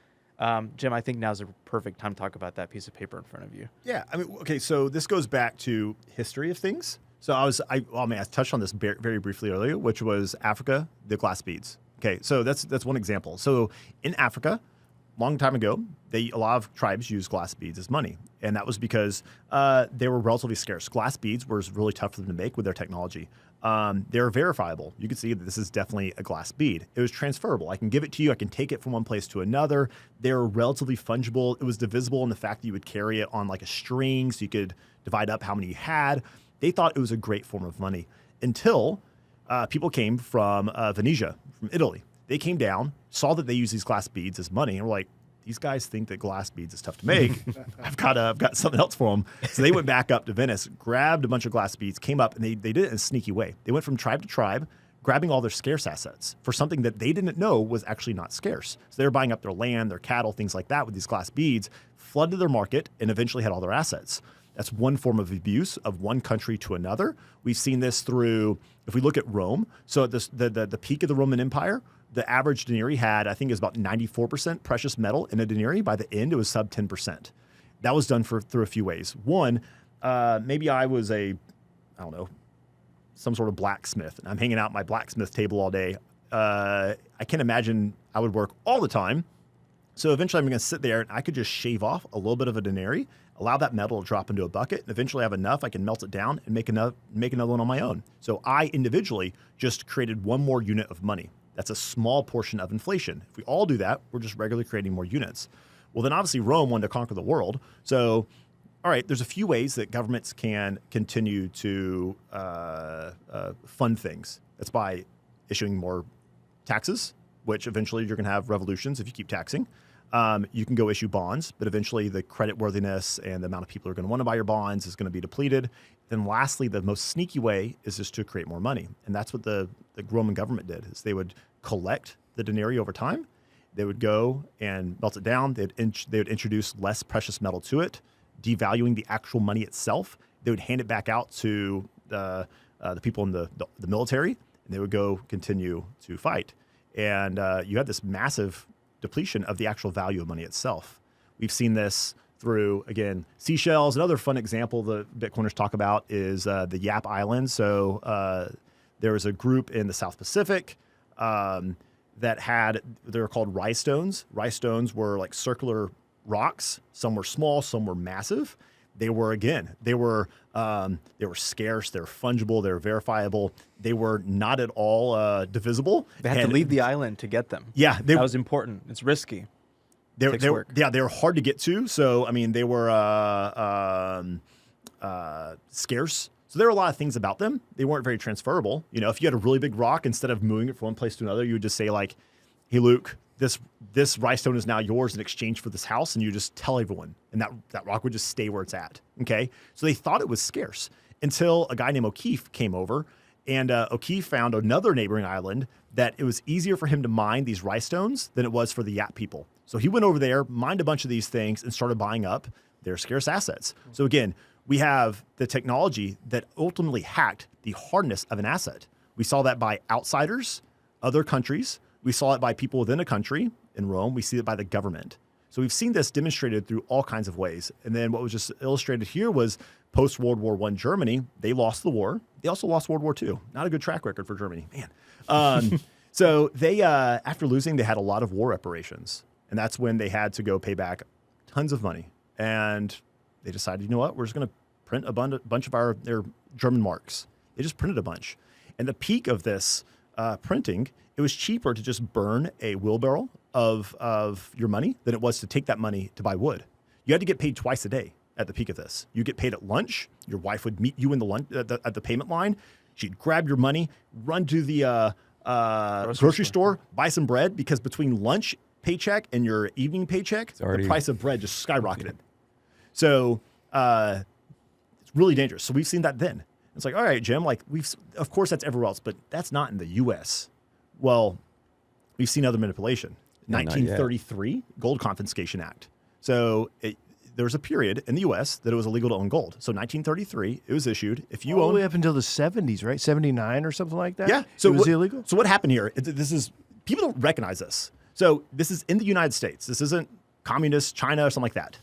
Jim, I think now's a perfect time to talk about that piece of paper in front of you. Yeah, I mean, okay, so this goes back to history of things. So I touched on this very briefly earlier, which was Africa, the glass beads. Okay, so that's one example. So in Africa, long time ago, a lot of tribes used glass beads as money, and that was because they were relatively scarce. Glass beads was really tough for them to make with their technology. They're verifiable. You can see that this is definitely a glass bead. It was transferable. I can give it to you. I can take it from one place to another. They're relatively fungible. It was divisible in the fact that you would carry it on like a string, so you could divide up how many you had. They thought it was a great form of money until people came from Venetia, from Italy. They came down, saw that they use these glass beads as money, and were like, these guys think that glass beads is tough to make. I've got something else for them. So they went back up to Venice, grabbed a bunch of glass beads, came up, and they did it in a sneaky way. They went from tribe to tribe, grabbing all their scarce assets for something that they didn't know was actually not scarce. So they were buying up their land, their cattle, things like that with these glass beads, flooded their market, and eventually had all their assets. That's one form of abuse of one country to another. We've seen this through, if we look at Rome, so at the peak of the Roman Empire, the average denarii had, I think, is about 94% precious metal in a denarii. By the end, it was sub 10%. That was done through a few ways. One, maybe I was some sort of blacksmith, and I'm hanging out at my blacksmith table all day. I can't imagine I would work all the time. So eventually I'm going to sit there and I could just shave off a little bit of a denarii, allow that metal to drop into a bucket, and eventually have enough, I can melt it down and make another one on my own. So I individually just created one more unit of money. That's a small portion of inflation. If we all do that, we're just regularly creating more units. Well, then obviously Rome wanted to conquer the world. So, all right, there's a few ways that governments can continue to fund things. That's by issuing more taxes, which eventually you're going to have revolutions if you keep taxing. You can go issue bonds, but eventually the credit worthiness and the amount of people who are going to want to buy your bonds is going to be depleted. Then lastly, the most sneaky way is just to create more money. And that's what the Roman government did, is they would collect the denarii over time. They would go and melt it down. They would introduce less precious metal to it, devaluing the actual money itself. They would hand it back out to the people in the military, and they would go continue to fight. And you had this massive depletion of the actual value of money itself. We've seen this through, again, Seychelles. Another fun example the Bitcoiners talk about is the Yap Islands. So there was a group in the South Pacific that they were called rye stones. Rye stones were like circular rocks. Some were small, some were massive. They were scarce, they were fungible, they were verifiable. They were not at all divisible. They had to leave the island to get them. Yeah. That was important. It's risky. They were hard to get to. So, I mean, they were scarce. So there were a lot of things about them. They weren't very transferable. You know, if you had a really big rock, instead of moving it from one place to another, you would just say like, hey, Luke, this rice stone is now yours in exchange for this house, and you just tell everyone, and that rock would just stay where it's at. Okay, so they thought it was scarce until a guy named O'Keefe came over, and O'Keefe found another neighboring island that it was easier for him to mine these rice stones than it was for the Yap people. So he went over there, mined a bunch of these things, and started buying up their scarce assets. So again, we have the technology that ultimately hacked the hardness of an asset. We saw that by outsiders, other countries. We saw it by people within a country in Rome. We see it by the government. So we've seen this demonstrated through all kinds of ways. And then what was just illustrated here was post-World War I Germany. They lost the war. They also lost World War II. Not a good track record for Germany, man. So they, after losing, they had a lot of war reparations. And that's when they had to go pay back tons of money. And they decided, you know what, we're just going to print a bunch of their German marks. They just printed a bunch. And the peak of this printing, it was cheaper to just burn a wheelbarrow of your money than it was to take that money to buy wood. You had to get paid twice a day at the peak of this. You get paid at lunch. Your wife would meet you in the lunch at the payment line. She'd grab your money, run to the grocery store, buy some bread, because between lunch paycheck and your evening paycheck, the price of bread just skyrocketed. So it's really dangerous. So we've seen that then. It's like, all right, Jim, like of course that's everywhere else, but that's not in the U.S. Well, we've seen other manipulation. 1933 Gold Confiscation Act. So there was a period in the U.S. that it was illegal to own gold. So 1933, it was issued. If you all own the way up until the 70s, right? 79 or something like that? Yeah. So it was illegal? So what happened here, this is, people don't recognize this. So this is in the United States. This isn't communist China or something like that.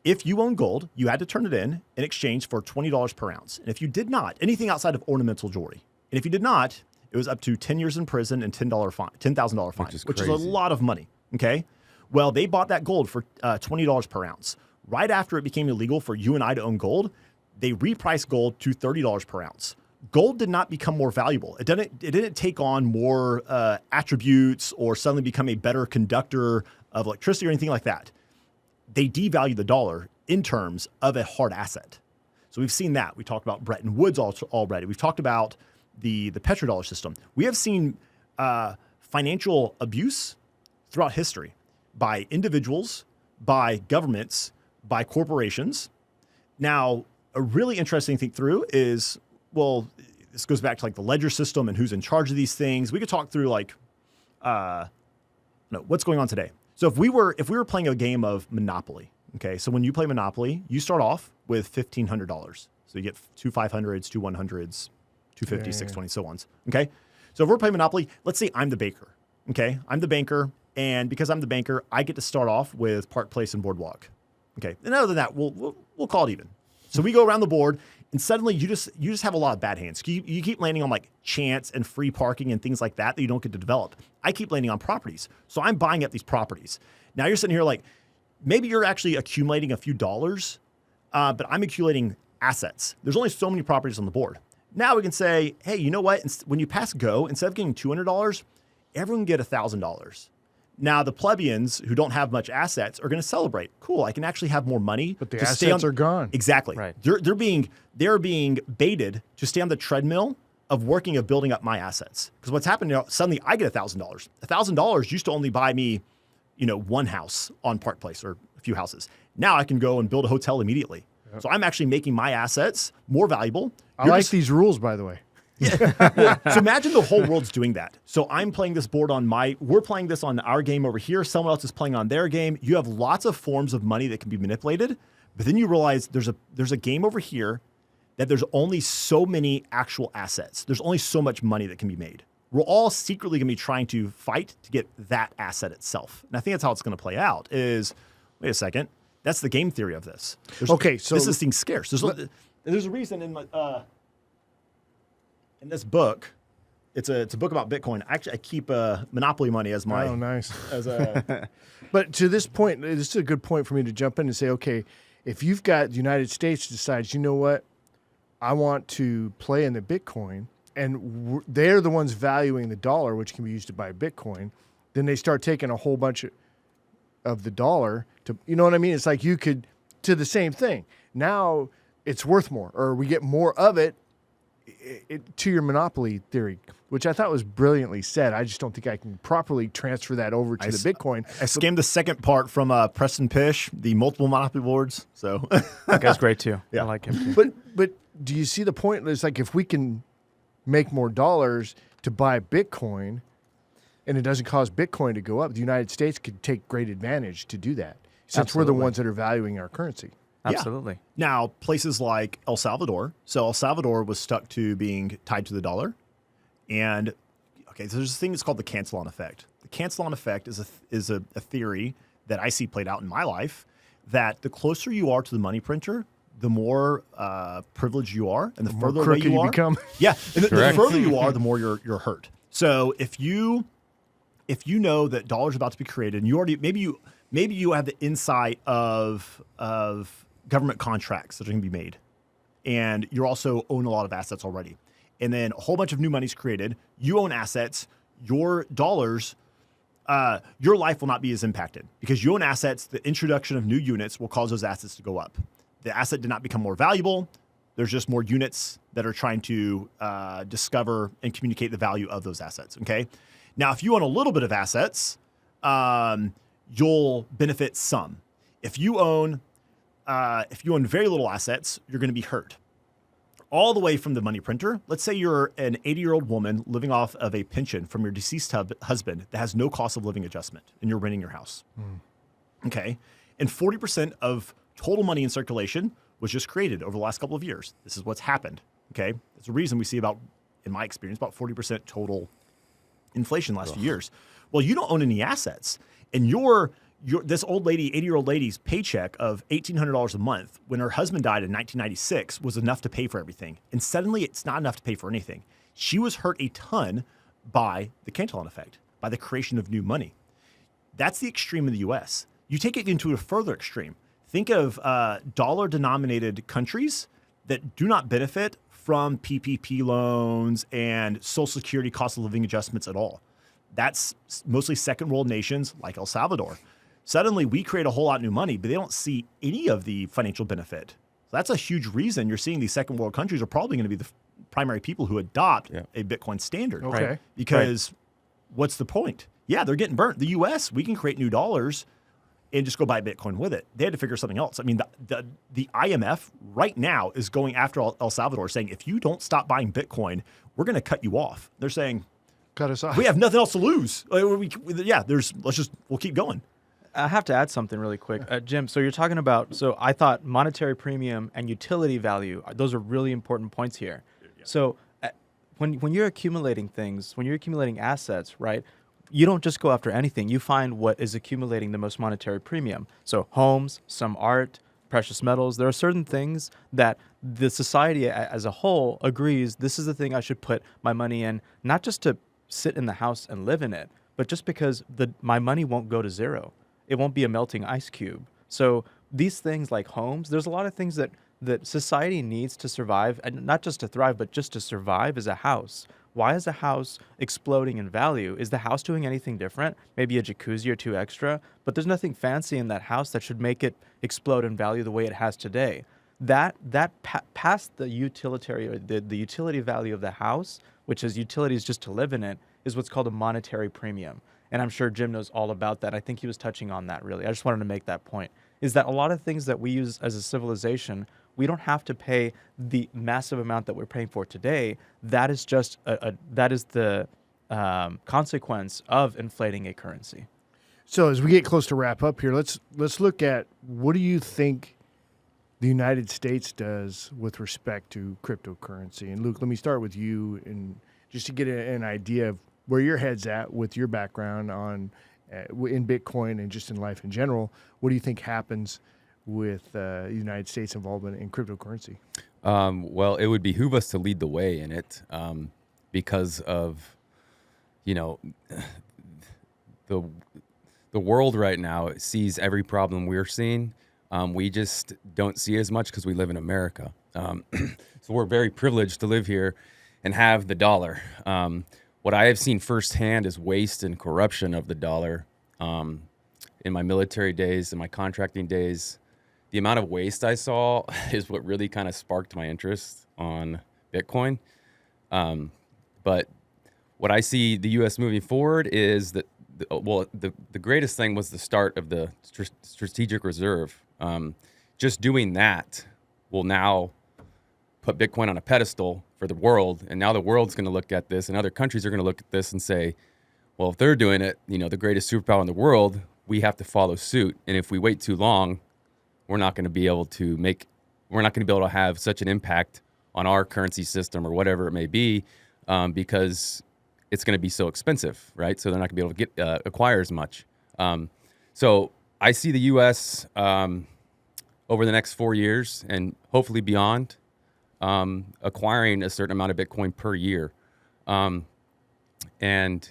If you own gold, you had to turn it in exchange for $20 per ounce. And if you did not, anything outside of ornamental jewelry, and if you did not, it was up to 10 years in prison and $10,000 fine, which is a lot of money. Okay. Well, they bought that gold for $20 per ounce. Right after it became illegal for you and I to own gold, they repriced gold to $30 per ounce. Gold did not become more valuable. It didn't take on more attributes or suddenly become a better conductor of electricity or anything like that. They devalued the dollar in terms of a hard asset. So we've seen that. We talked about Bretton Woods already. We've talked about the petrodollar system. We have seen financial abuse throughout history by individuals, by governments, by corporations. Now, a really interesting thing through is, well, this goes back to like the ledger system and who's in charge of these things. We could talk through like, what's going on today. So if we were playing a game of Monopoly, okay, so when you play Monopoly, you start off with $1,500. So you get two 500s, two 100s, 250, 620, so on. Okay, so if we're playing Monopoly, let's say I'm the banker. Okay, I'm the banker, and because I'm the banker, I get to start off with Park Place and Boardwalk. Okay, and other than that, we'll call it even. So we go around the board, and suddenly you just have a lot of bad hands. You keep landing on like chance and free parking and things like that you don't get to develop. I keep landing on properties. So I'm buying up these properties. Now you're sitting here like, maybe you're actually accumulating a few dollars, but I'm accumulating assets. There's only so many properties on the board. Now we can say, hey, you know what? When you pass go, instead of getting $200, everyone can get $1,000. Now the plebeians who don't have much assets are going to celebrate. Cool, I can actually have more money. But the assets are gone. Exactly. Right. They're being baited to stay on the treadmill of working of building up my assets. Because what's happened now, suddenly I get $1,000. $1,000 used to only buy me, one house on Park Place or a few houses. Now I can go and build a hotel immediately. Yep. So I'm actually making my assets more valuable. I like these rules, by the way. Well, so imagine the whole world's doing that. So I'm playing this board we're playing this on our game over here. Someone else is playing on their game. You have lots of forms of money that can be manipulated, but then you realize there's a game over here that there's only so many actual assets. There's only so much money that can be made. We're all secretly going to be trying to fight to get that asset itself. And I think that's how it's going to play out is, wait a second, that's the game theory of this. So this is things scarce. There's a reason in this book, it's a book about Bitcoin. Actually, I keep Monopoly money as my. Oh, nice. As but to this point, this is a good point for me to jump in and say, okay, if you've got the United States decides, you know what, I want to play in the Bitcoin, and they're the ones valuing the dollar, which can be used to buy Bitcoin, then they start taking a whole bunch of the dollar to, you know what I mean? It's like you could, to the same thing. Now it's worth more, or we get more of it to your monopoly theory, which I thought was brilliantly said. I just don't think I can properly transfer that over to the Bitcoin. I skimmed the second part from Preston Pish, the multiple monopoly boards. So That guy's great too. Yeah. I like him too. But do you see the point? It's like if we can make more dollars to buy Bitcoin and it doesn't cause Bitcoin to go up, the United States could take great advantage to do that since we're the Absolutely. ones that are valuing our currency. Absolutely. now places like El Salvador. So El Salvador was stuck to being tied to the dollar, and okay, so there's this thing that's called the cancel-on effect. The cancel-on effect is a theory that I see played out in my life. That the closer you are to the money printer, the more privileged you are, and the further away crooked you you are. become. Yeah, and the Correct. further you are, the more you're hurt. So if you know that dollars are about to be created, and you already maybe you have the insight of government contracts that are going to be made, and you also own a lot of assets already, and then a whole bunch of new money's created. You own assets. Your dollars. Your life will not be as impacted because you own assets. The introduction of new units will cause those assets to go up. The asset did not become more valuable. There's just more units that are trying to discover and communicate the value of those assets. Okay. Now, if you own a little bit of assets, you'll benefit some. If you own very little assets, you're going to be hurt. All the way from the money printer. Let's say you're an 80-year-old woman living off of a pension from your deceased husband that has no cost of living adjustment, and you're renting your house. Okay. And 40% of total money in circulation was just created over the last couple of years. This is what's happened. Okay. It's a reason we see in my experience, about 40% total inflation the last few years. Well, you don't own any assets, and this old lady, 80-year-old lady's paycheck of $1,800 a month when her husband died in 1996 was enough to pay for everything. And suddenly it's not enough to pay for anything. She was hurt a ton by the Cantillon effect, by the creation of new money. That's the extreme in the U.S. You take it into a further extreme. Think of dollar-denominated countries that do not benefit from PPP loans and Social Security cost of living adjustments at all. That's mostly second world nations like El Salvador. Suddenly, we create a whole lot of new money, but they don't see any of the financial benefit. So that's a huge reason you're seeing these second world countries are probably going to be the primary people who adopt a Bitcoin standard. Okay. Right. Because what's the point? Yeah, they're getting burnt. The U.S., we can create new dollars and just go buy Bitcoin with it. They had to figure something else. I mean, the IMF right now is going after El Salvador saying, if you don't stop buying Bitcoin, we're going to cut you off. They're saying, Cut us off. we have nothing else to lose. We'll keep going. I have to add something really quick. Jim, so you're talking about, so I thought monetary premium and utility value, those are really important points here. So when you're accumulating things, when you're accumulating assets, right, you don't just go after anything. You find what is accumulating the most monetary premium. So homes, some art, precious metals. There are certain things that the society as a whole agrees this is the thing I should put my money in, not just to sit in the house and live in it, but just because my money won't go to zero. It won't be a melting ice cube. So these things like homes, there's a lot of things that society needs to survive, and not just to thrive, but just to survive as a house. Why is a house exploding in value? Is the house doing anything different? Maybe a jacuzzi or two extra, but there's nothing fancy in that house that should make it explode in value the way it has today. Past the utilitarian, the utility value of the house, which is utilities just to live in it, is what's called a monetary premium. And I'm sure Jim knows all about that. I think he was touching on that, really. I just wanted to make that point, is that a lot of things that we use as a civilization, we don't have to pay the massive amount that we're paying for today. That is just that is the consequence of inflating a currency. So as we get close to wrap up here, let's look at what do you think the United States does with respect to cryptocurrency? And Luke, let me start with you, and just to get an idea of where your head's at with your background on in Bitcoin and just in life in general. What do you think happens with the United States' involvement in cryptocurrency? Well, it would behoove us to lead the way in it because of, the world right now sees every problem we're seeing. We just don't see as much because we live in America. So we're very privileged to live here and have the dollar. What I have seen firsthand is waste and corruption of the dollar. In my military days, in my contracting days, the amount of waste I saw is what really kind of sparked my interest on Bitcoin. But what I see the U.S. moving forward is that, the greatest thing was the start of the strategic reserve. Just doing that will now put Bitcoin on a pedestal for the world. And now the world's going to look at this, and other countries are going to look at this and say, well, if they're doing it, the greatest superpower in the world, we have to follow suit. And if we wait too long, we're not going to be able to have such an impact on our currency system or whatever it may be, because it's going to be so expensive, right? So they're not going to be able to acquire as much. So I see the U.S. Over the next 4 years and hopefully beyond, acquiring a certain amount of Bitcoin per year. And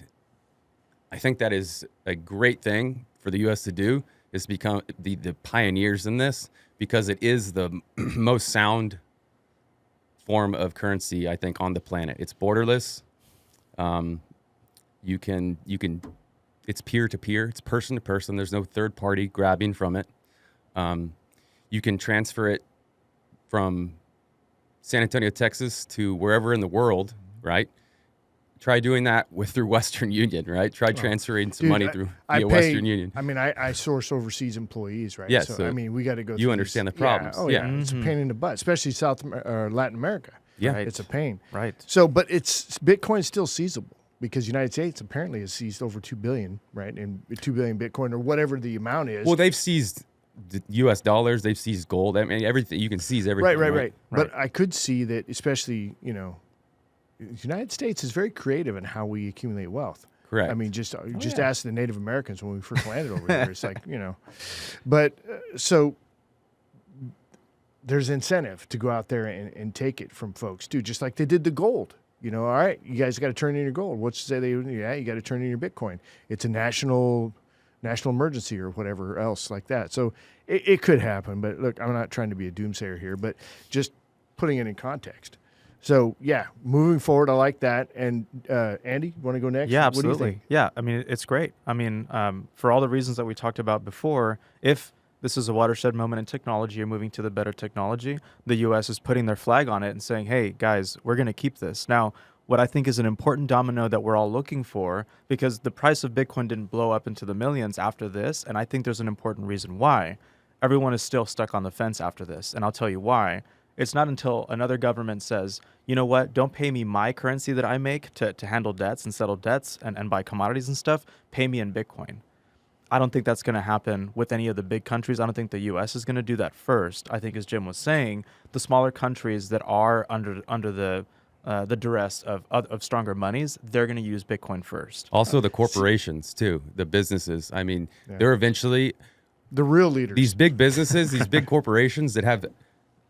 I think that is a great thing for the U.S. to do, is become the pioneers in this, because it is the most sound form of currency, I think, on the planet. It's borderless. You can it's peer to peer. It's person to person. There's no third party grabbing from it. You can transfer it from San Antonio, Texas to wherever in the world, right? Try doing that through Western Union, right? Try transferring some money via Western Union. I mean, I source overseas employees, right? Yeah, so I mean, we got to go. You understand the problems. Yeah. It's a pain in the butt, especially Latin America. Yeah, it's a pain. Right. So, but Bitcoin's still seizable, because the United States apparently has seized over 2 billion, right? And 2 billion Bitcoin, or whatever the amount is. Well, they've seized the U.S. dollars. They've seized gold. I mean, everything. You can seize everything. Right. But I could see that, especially, the United States is very creative in how we accumulate wealth. Correct. I mean, just ask the Native Americans when we first landed over here. It's like, But so there's incentive to go out there and take it from folks, too, just like they did the gold. All right, you guys got to turn in your gold. What's to say you got to turn in your Bitcoin. It's a national emergency or whatever else like that. So it could happen. But look, I'm not trying to be a doomsayer here, but just putting it in context. So, yeah, moving forward, I like that. And Andy, you want to go next? Yeah, What do you absolutely. think? Yeah, I mean, it's great. I mean, for all the reasons that we talked about before, if this is a watershed moment in technology, you're moving to the better technology, the U.S. is putting their flag on it and saying, hey, guys, we're going to keep this. Now, what I think is an important domino that we're all looking for, because the price of Bitcoin didn't blow up into the millions after this, and I think there's an important reason why. Everyone is still stuck on the fence after this, and I'll tell you why. It's not until another government says, you know what, don't pay me my currency that I make to handle debts and settle debts and buy commodities and stuff, pay me in Bitcoin. I don't think that's going to happen with any of the big countries. I don't think the U.S. is going to do that first. I think, as Jim was saying, the smaller countries that are under the duress of stronger monies, they're going to use Bitcoin first. Also, the corporations, too, the businesses. I mean, they're eventually the real leaders. These big businesses, these big corporations that have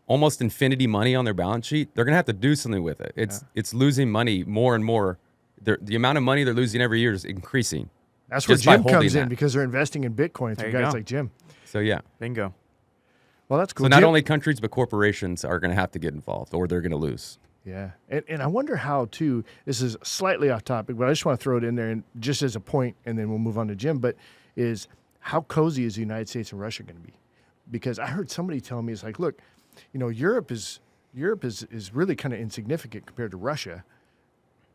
almost infinity money on their balance sheet, they're going to have to do something with it. It's losing money more and more. The amount of money they're losing every year is increasing. That's where Jim comes in, because they're investing in Bitcoin through guys like Jim. So, yeah. Bingo. Well, that's cool. So not only countries, but corporations are going to have to get involved, or they're going to lose. Yeah. And I wonder how, too, this is slightly off topic, but I just want to throw it in there and just as a point, and then we'll move on to Jim, but is how cozy is the United States and Russia going to be? Because I heard somebody tell me, it's like, look, Europe is really kind of insignificant compared to Russia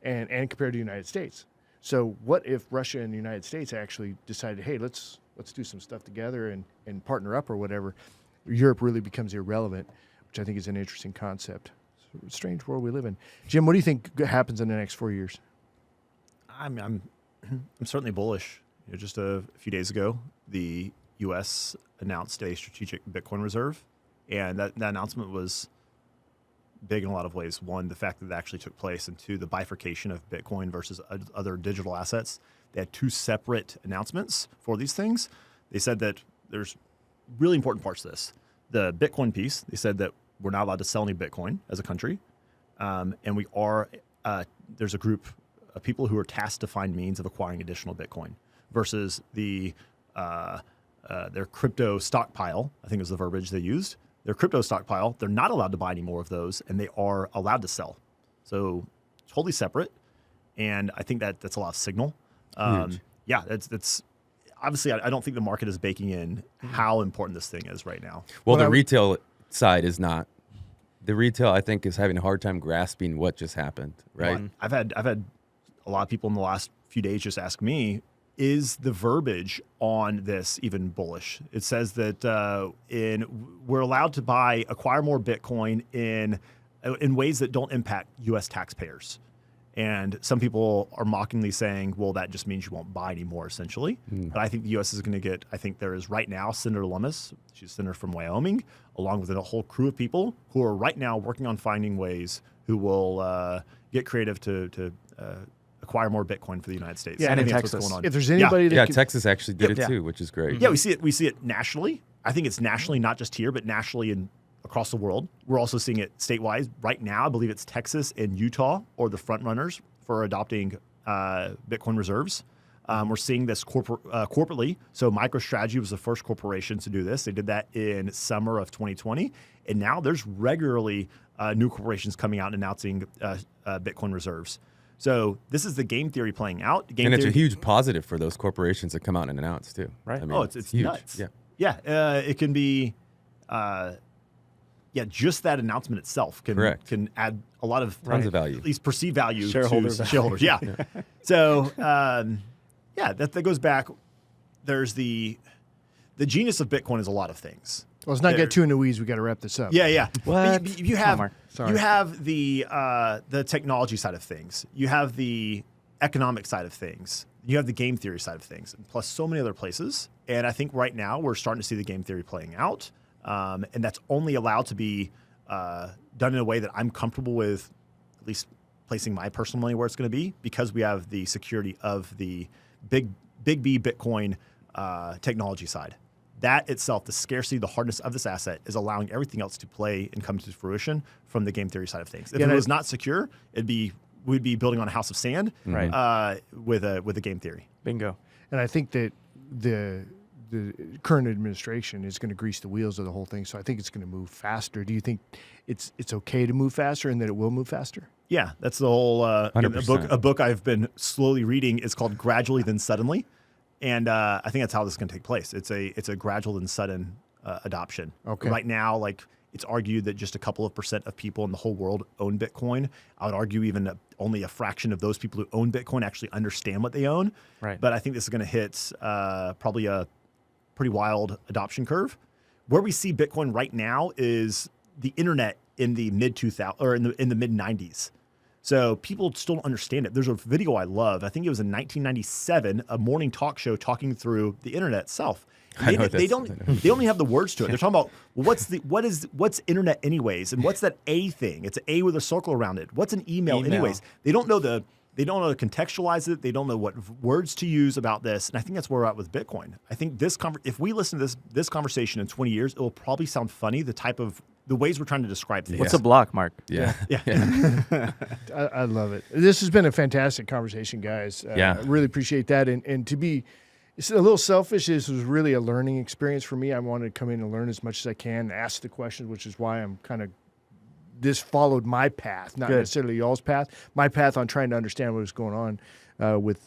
and compared to the United States. So what if Russia and the United States actually decided, hey, let's do some stuff together and partner up or whatever? Europe really becomes irrelevant, which I think is an interesting concept. It's a strange world we live in. Jim, what do you think happens in the next 4 years? I'm certainly bullish. Just a few days ago, the U.S. announced a strategic Bitcoin reserve, and that announcement was big in a lot of ways. One, the fact that it actually took place, and two, the bifurcation of Bitcoin versus other digital assets. They had two separate announcements for these things. They said that there's really important parts to this. The Bitcoin piece, they said that we're not allowed to sell any Bitcoin as a country, and we are. There's a group of people who are tasked to find means of acquiring additional Bitcoin versus their crypto stockpile. I think is the verbiage they used. Their crypto stockpile, they're not allowed to buy any more of those, and they are allowed to sell. So totally separate, and I think that's a lot of signal. Yeah, that's obviously I don't think the market is baking in how important this thing is right now. Well, the retail side is not. the retail, I think, is having a hard time grasping what just happened, right? Well, I've had a lot of people in the last few days just ask me, is the verbiage on this even bullish? It says that we're allowed to acquire more Bitcoin in ways that don't impact U.S. taxpayers. And some people are mockingly saying, well, that just means you won't buy anymore, essentially. But I think the U.S. is going to get, I think there is right now Senator Lummis, she's a senator from Wyoming, along with a whole crew of people who are right now working on finding ways who will get creative to acquire more Bitcoin for the United States. Yeah, I and think in that's what's Texas. going on. If there's anybody that Yeah, can, Texas actually did Yeah. it too, which is great. Yeah, we see it nationally. I think it's nationally, not just here, but nationally and across the world. We're also seeing it statewide. Right now, I believe it's Texas and Utah are the front runners for adopting Bitcoin reserves. We're seeing this corporately. So MicroStrategy was the first corporation to do this. They did that in summer of 2020. And now there's regularly new corporations coming out and announcing Bitcoin reserves. So this is the game theory playing out. It's a huge positive for those corporations that come out and announce too. Right. I mean, It's huge. nuts. Yeah. Yeah, it can be. Just that announcement itself can add a lot of Tons of value. at least perceived value Shareholder to value. shareholders. Yeah. So that goes back. There's the genius of Bitcoin is a lot of things. well, let's not get too in the weeds. We got to wrap this up. Yeah. What? But you Come have on, Mark. Sorry. you have the technology side of things. You have the economic side of things. You have the game theory side of things, and plus so many other places. And I think right now we're starting to see the game theory playing out, and that's only allowed to be done in a way that I'm comfortable with, at least placing my personal money where it's going to be, because we have the security of the big B Bitcoin technology side. That itself, the scarcity, the hardness of this asset is allowing everything else to play and come to fruition from the game theory side of things. If it was not secure, we'd be building on a house of sand, Right. with a game theory. Bingo. And I think that the current administration is going to grease the wheels of the whole thing. So I think it's going to move faster. Do you think it's okay to move faster and that it will move faster? Yeah, that's the whole a 100%. book I've been slowly reading is called Gradually Then Suddenly, and I think that's how this is going to take place. It's a gradual and sudden adoption. Okay. Right now, it's argued that just a couple of % of people in the whole world own Bitcoin. I would argue even only a fraction of those people who own Bitcoin actually understand what they own. Right. But I think this is going to hit probably a pretty wild adoption curve. Where we see Bitcoin right now is the internet in the mid 2000s or in the mid 90s. So people still don't understand it. There's a video I love. I think it was in 1997, a morning talk show talking through the internet itself. I know They only have the words to it. They're talking about what's internet anyways, and what's that A thing? It's an A with a circle around it. What's an email anyways? They don't know to contextualize it. They don't know what words to use about this. And I think that's where we're at with Bitcoin. I think if we listen to this conversation in 20 years, it will probably sound funny, the ways we're trying to describe things. What's a block, Mark? Yeah. I love it. This has been a fantastic conversation, guys. Yeah. I really appreciate that. And to be it's a little selfish, this was really a learning experience for me. I wanted to come in and learn as much as I can, ask the questions, which is why I'm kind of this followed my path, not necessarily y'all's path. My path on trying to understand what was going on with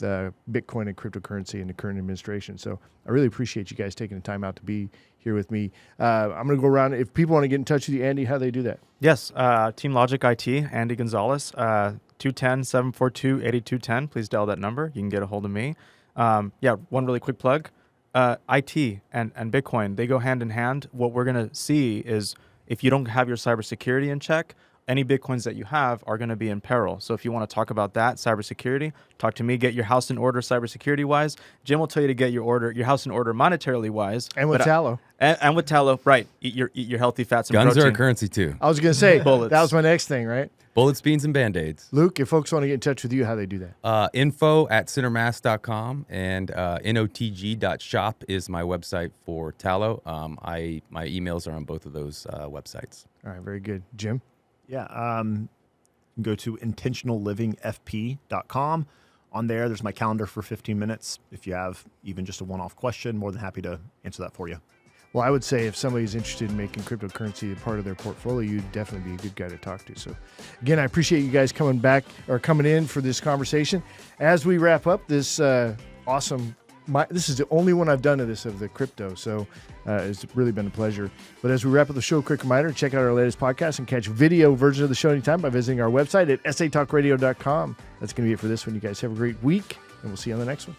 Bitcoin and cryptocurrency and the current administration. So I really appreciate you guys taking the time out to be here with me. I'm going to go around. If people want to get in touch with you, Andy, how do they do that? Yes. TeamLogic IT, Andy Gonzalez, 210-742-8210. Please dial that number. You can get a hold of me. One really quick plug. IT and Bitcoin, they go hand in hand. What we're going to see is if you don't have your cybersecurity in check, any Bitcoins that you have are going to be in peril. So if you want to talk about that, cybersecurity, talk to me, get your house in order cybersecurity wise. Jim will tell you to get your house in order monetarily wise. And with tallow. And with tallow, right. Eat your healthy fats and Guns protein. are a currency too. I was going to say, Bullets. that was my next thing, right? Bullets, beans, and Band-Aids. Luke, if folks want to get in touch with you, how do they do that? Info@centermass.com and notg.shop is my website for tallow. My emails are on both of those websites. All right, very good. Jim? Yeah. You can go to intentionallivingfp.com. On there's my calendar for 15 minutes. If you have even just a one-off question, more than happy to answer that for you. Well, I would say if somebody's interested in making cryptocurrency a part of their portfolio, you'd definitely be a good guy to talk to. So, again, I appreciate you guys coming in for this conversation. As we wrap up this awesome this is the only one I've done of this, of the crypto, so it's really been a pleasure. But as we wrap up the show, quick reminder, check out our latest podcast and catch video version of the show anytime by visiting our website at satalkradio.com. That's going to be it for this one. You guys have a great week, and we'll see you on the next one.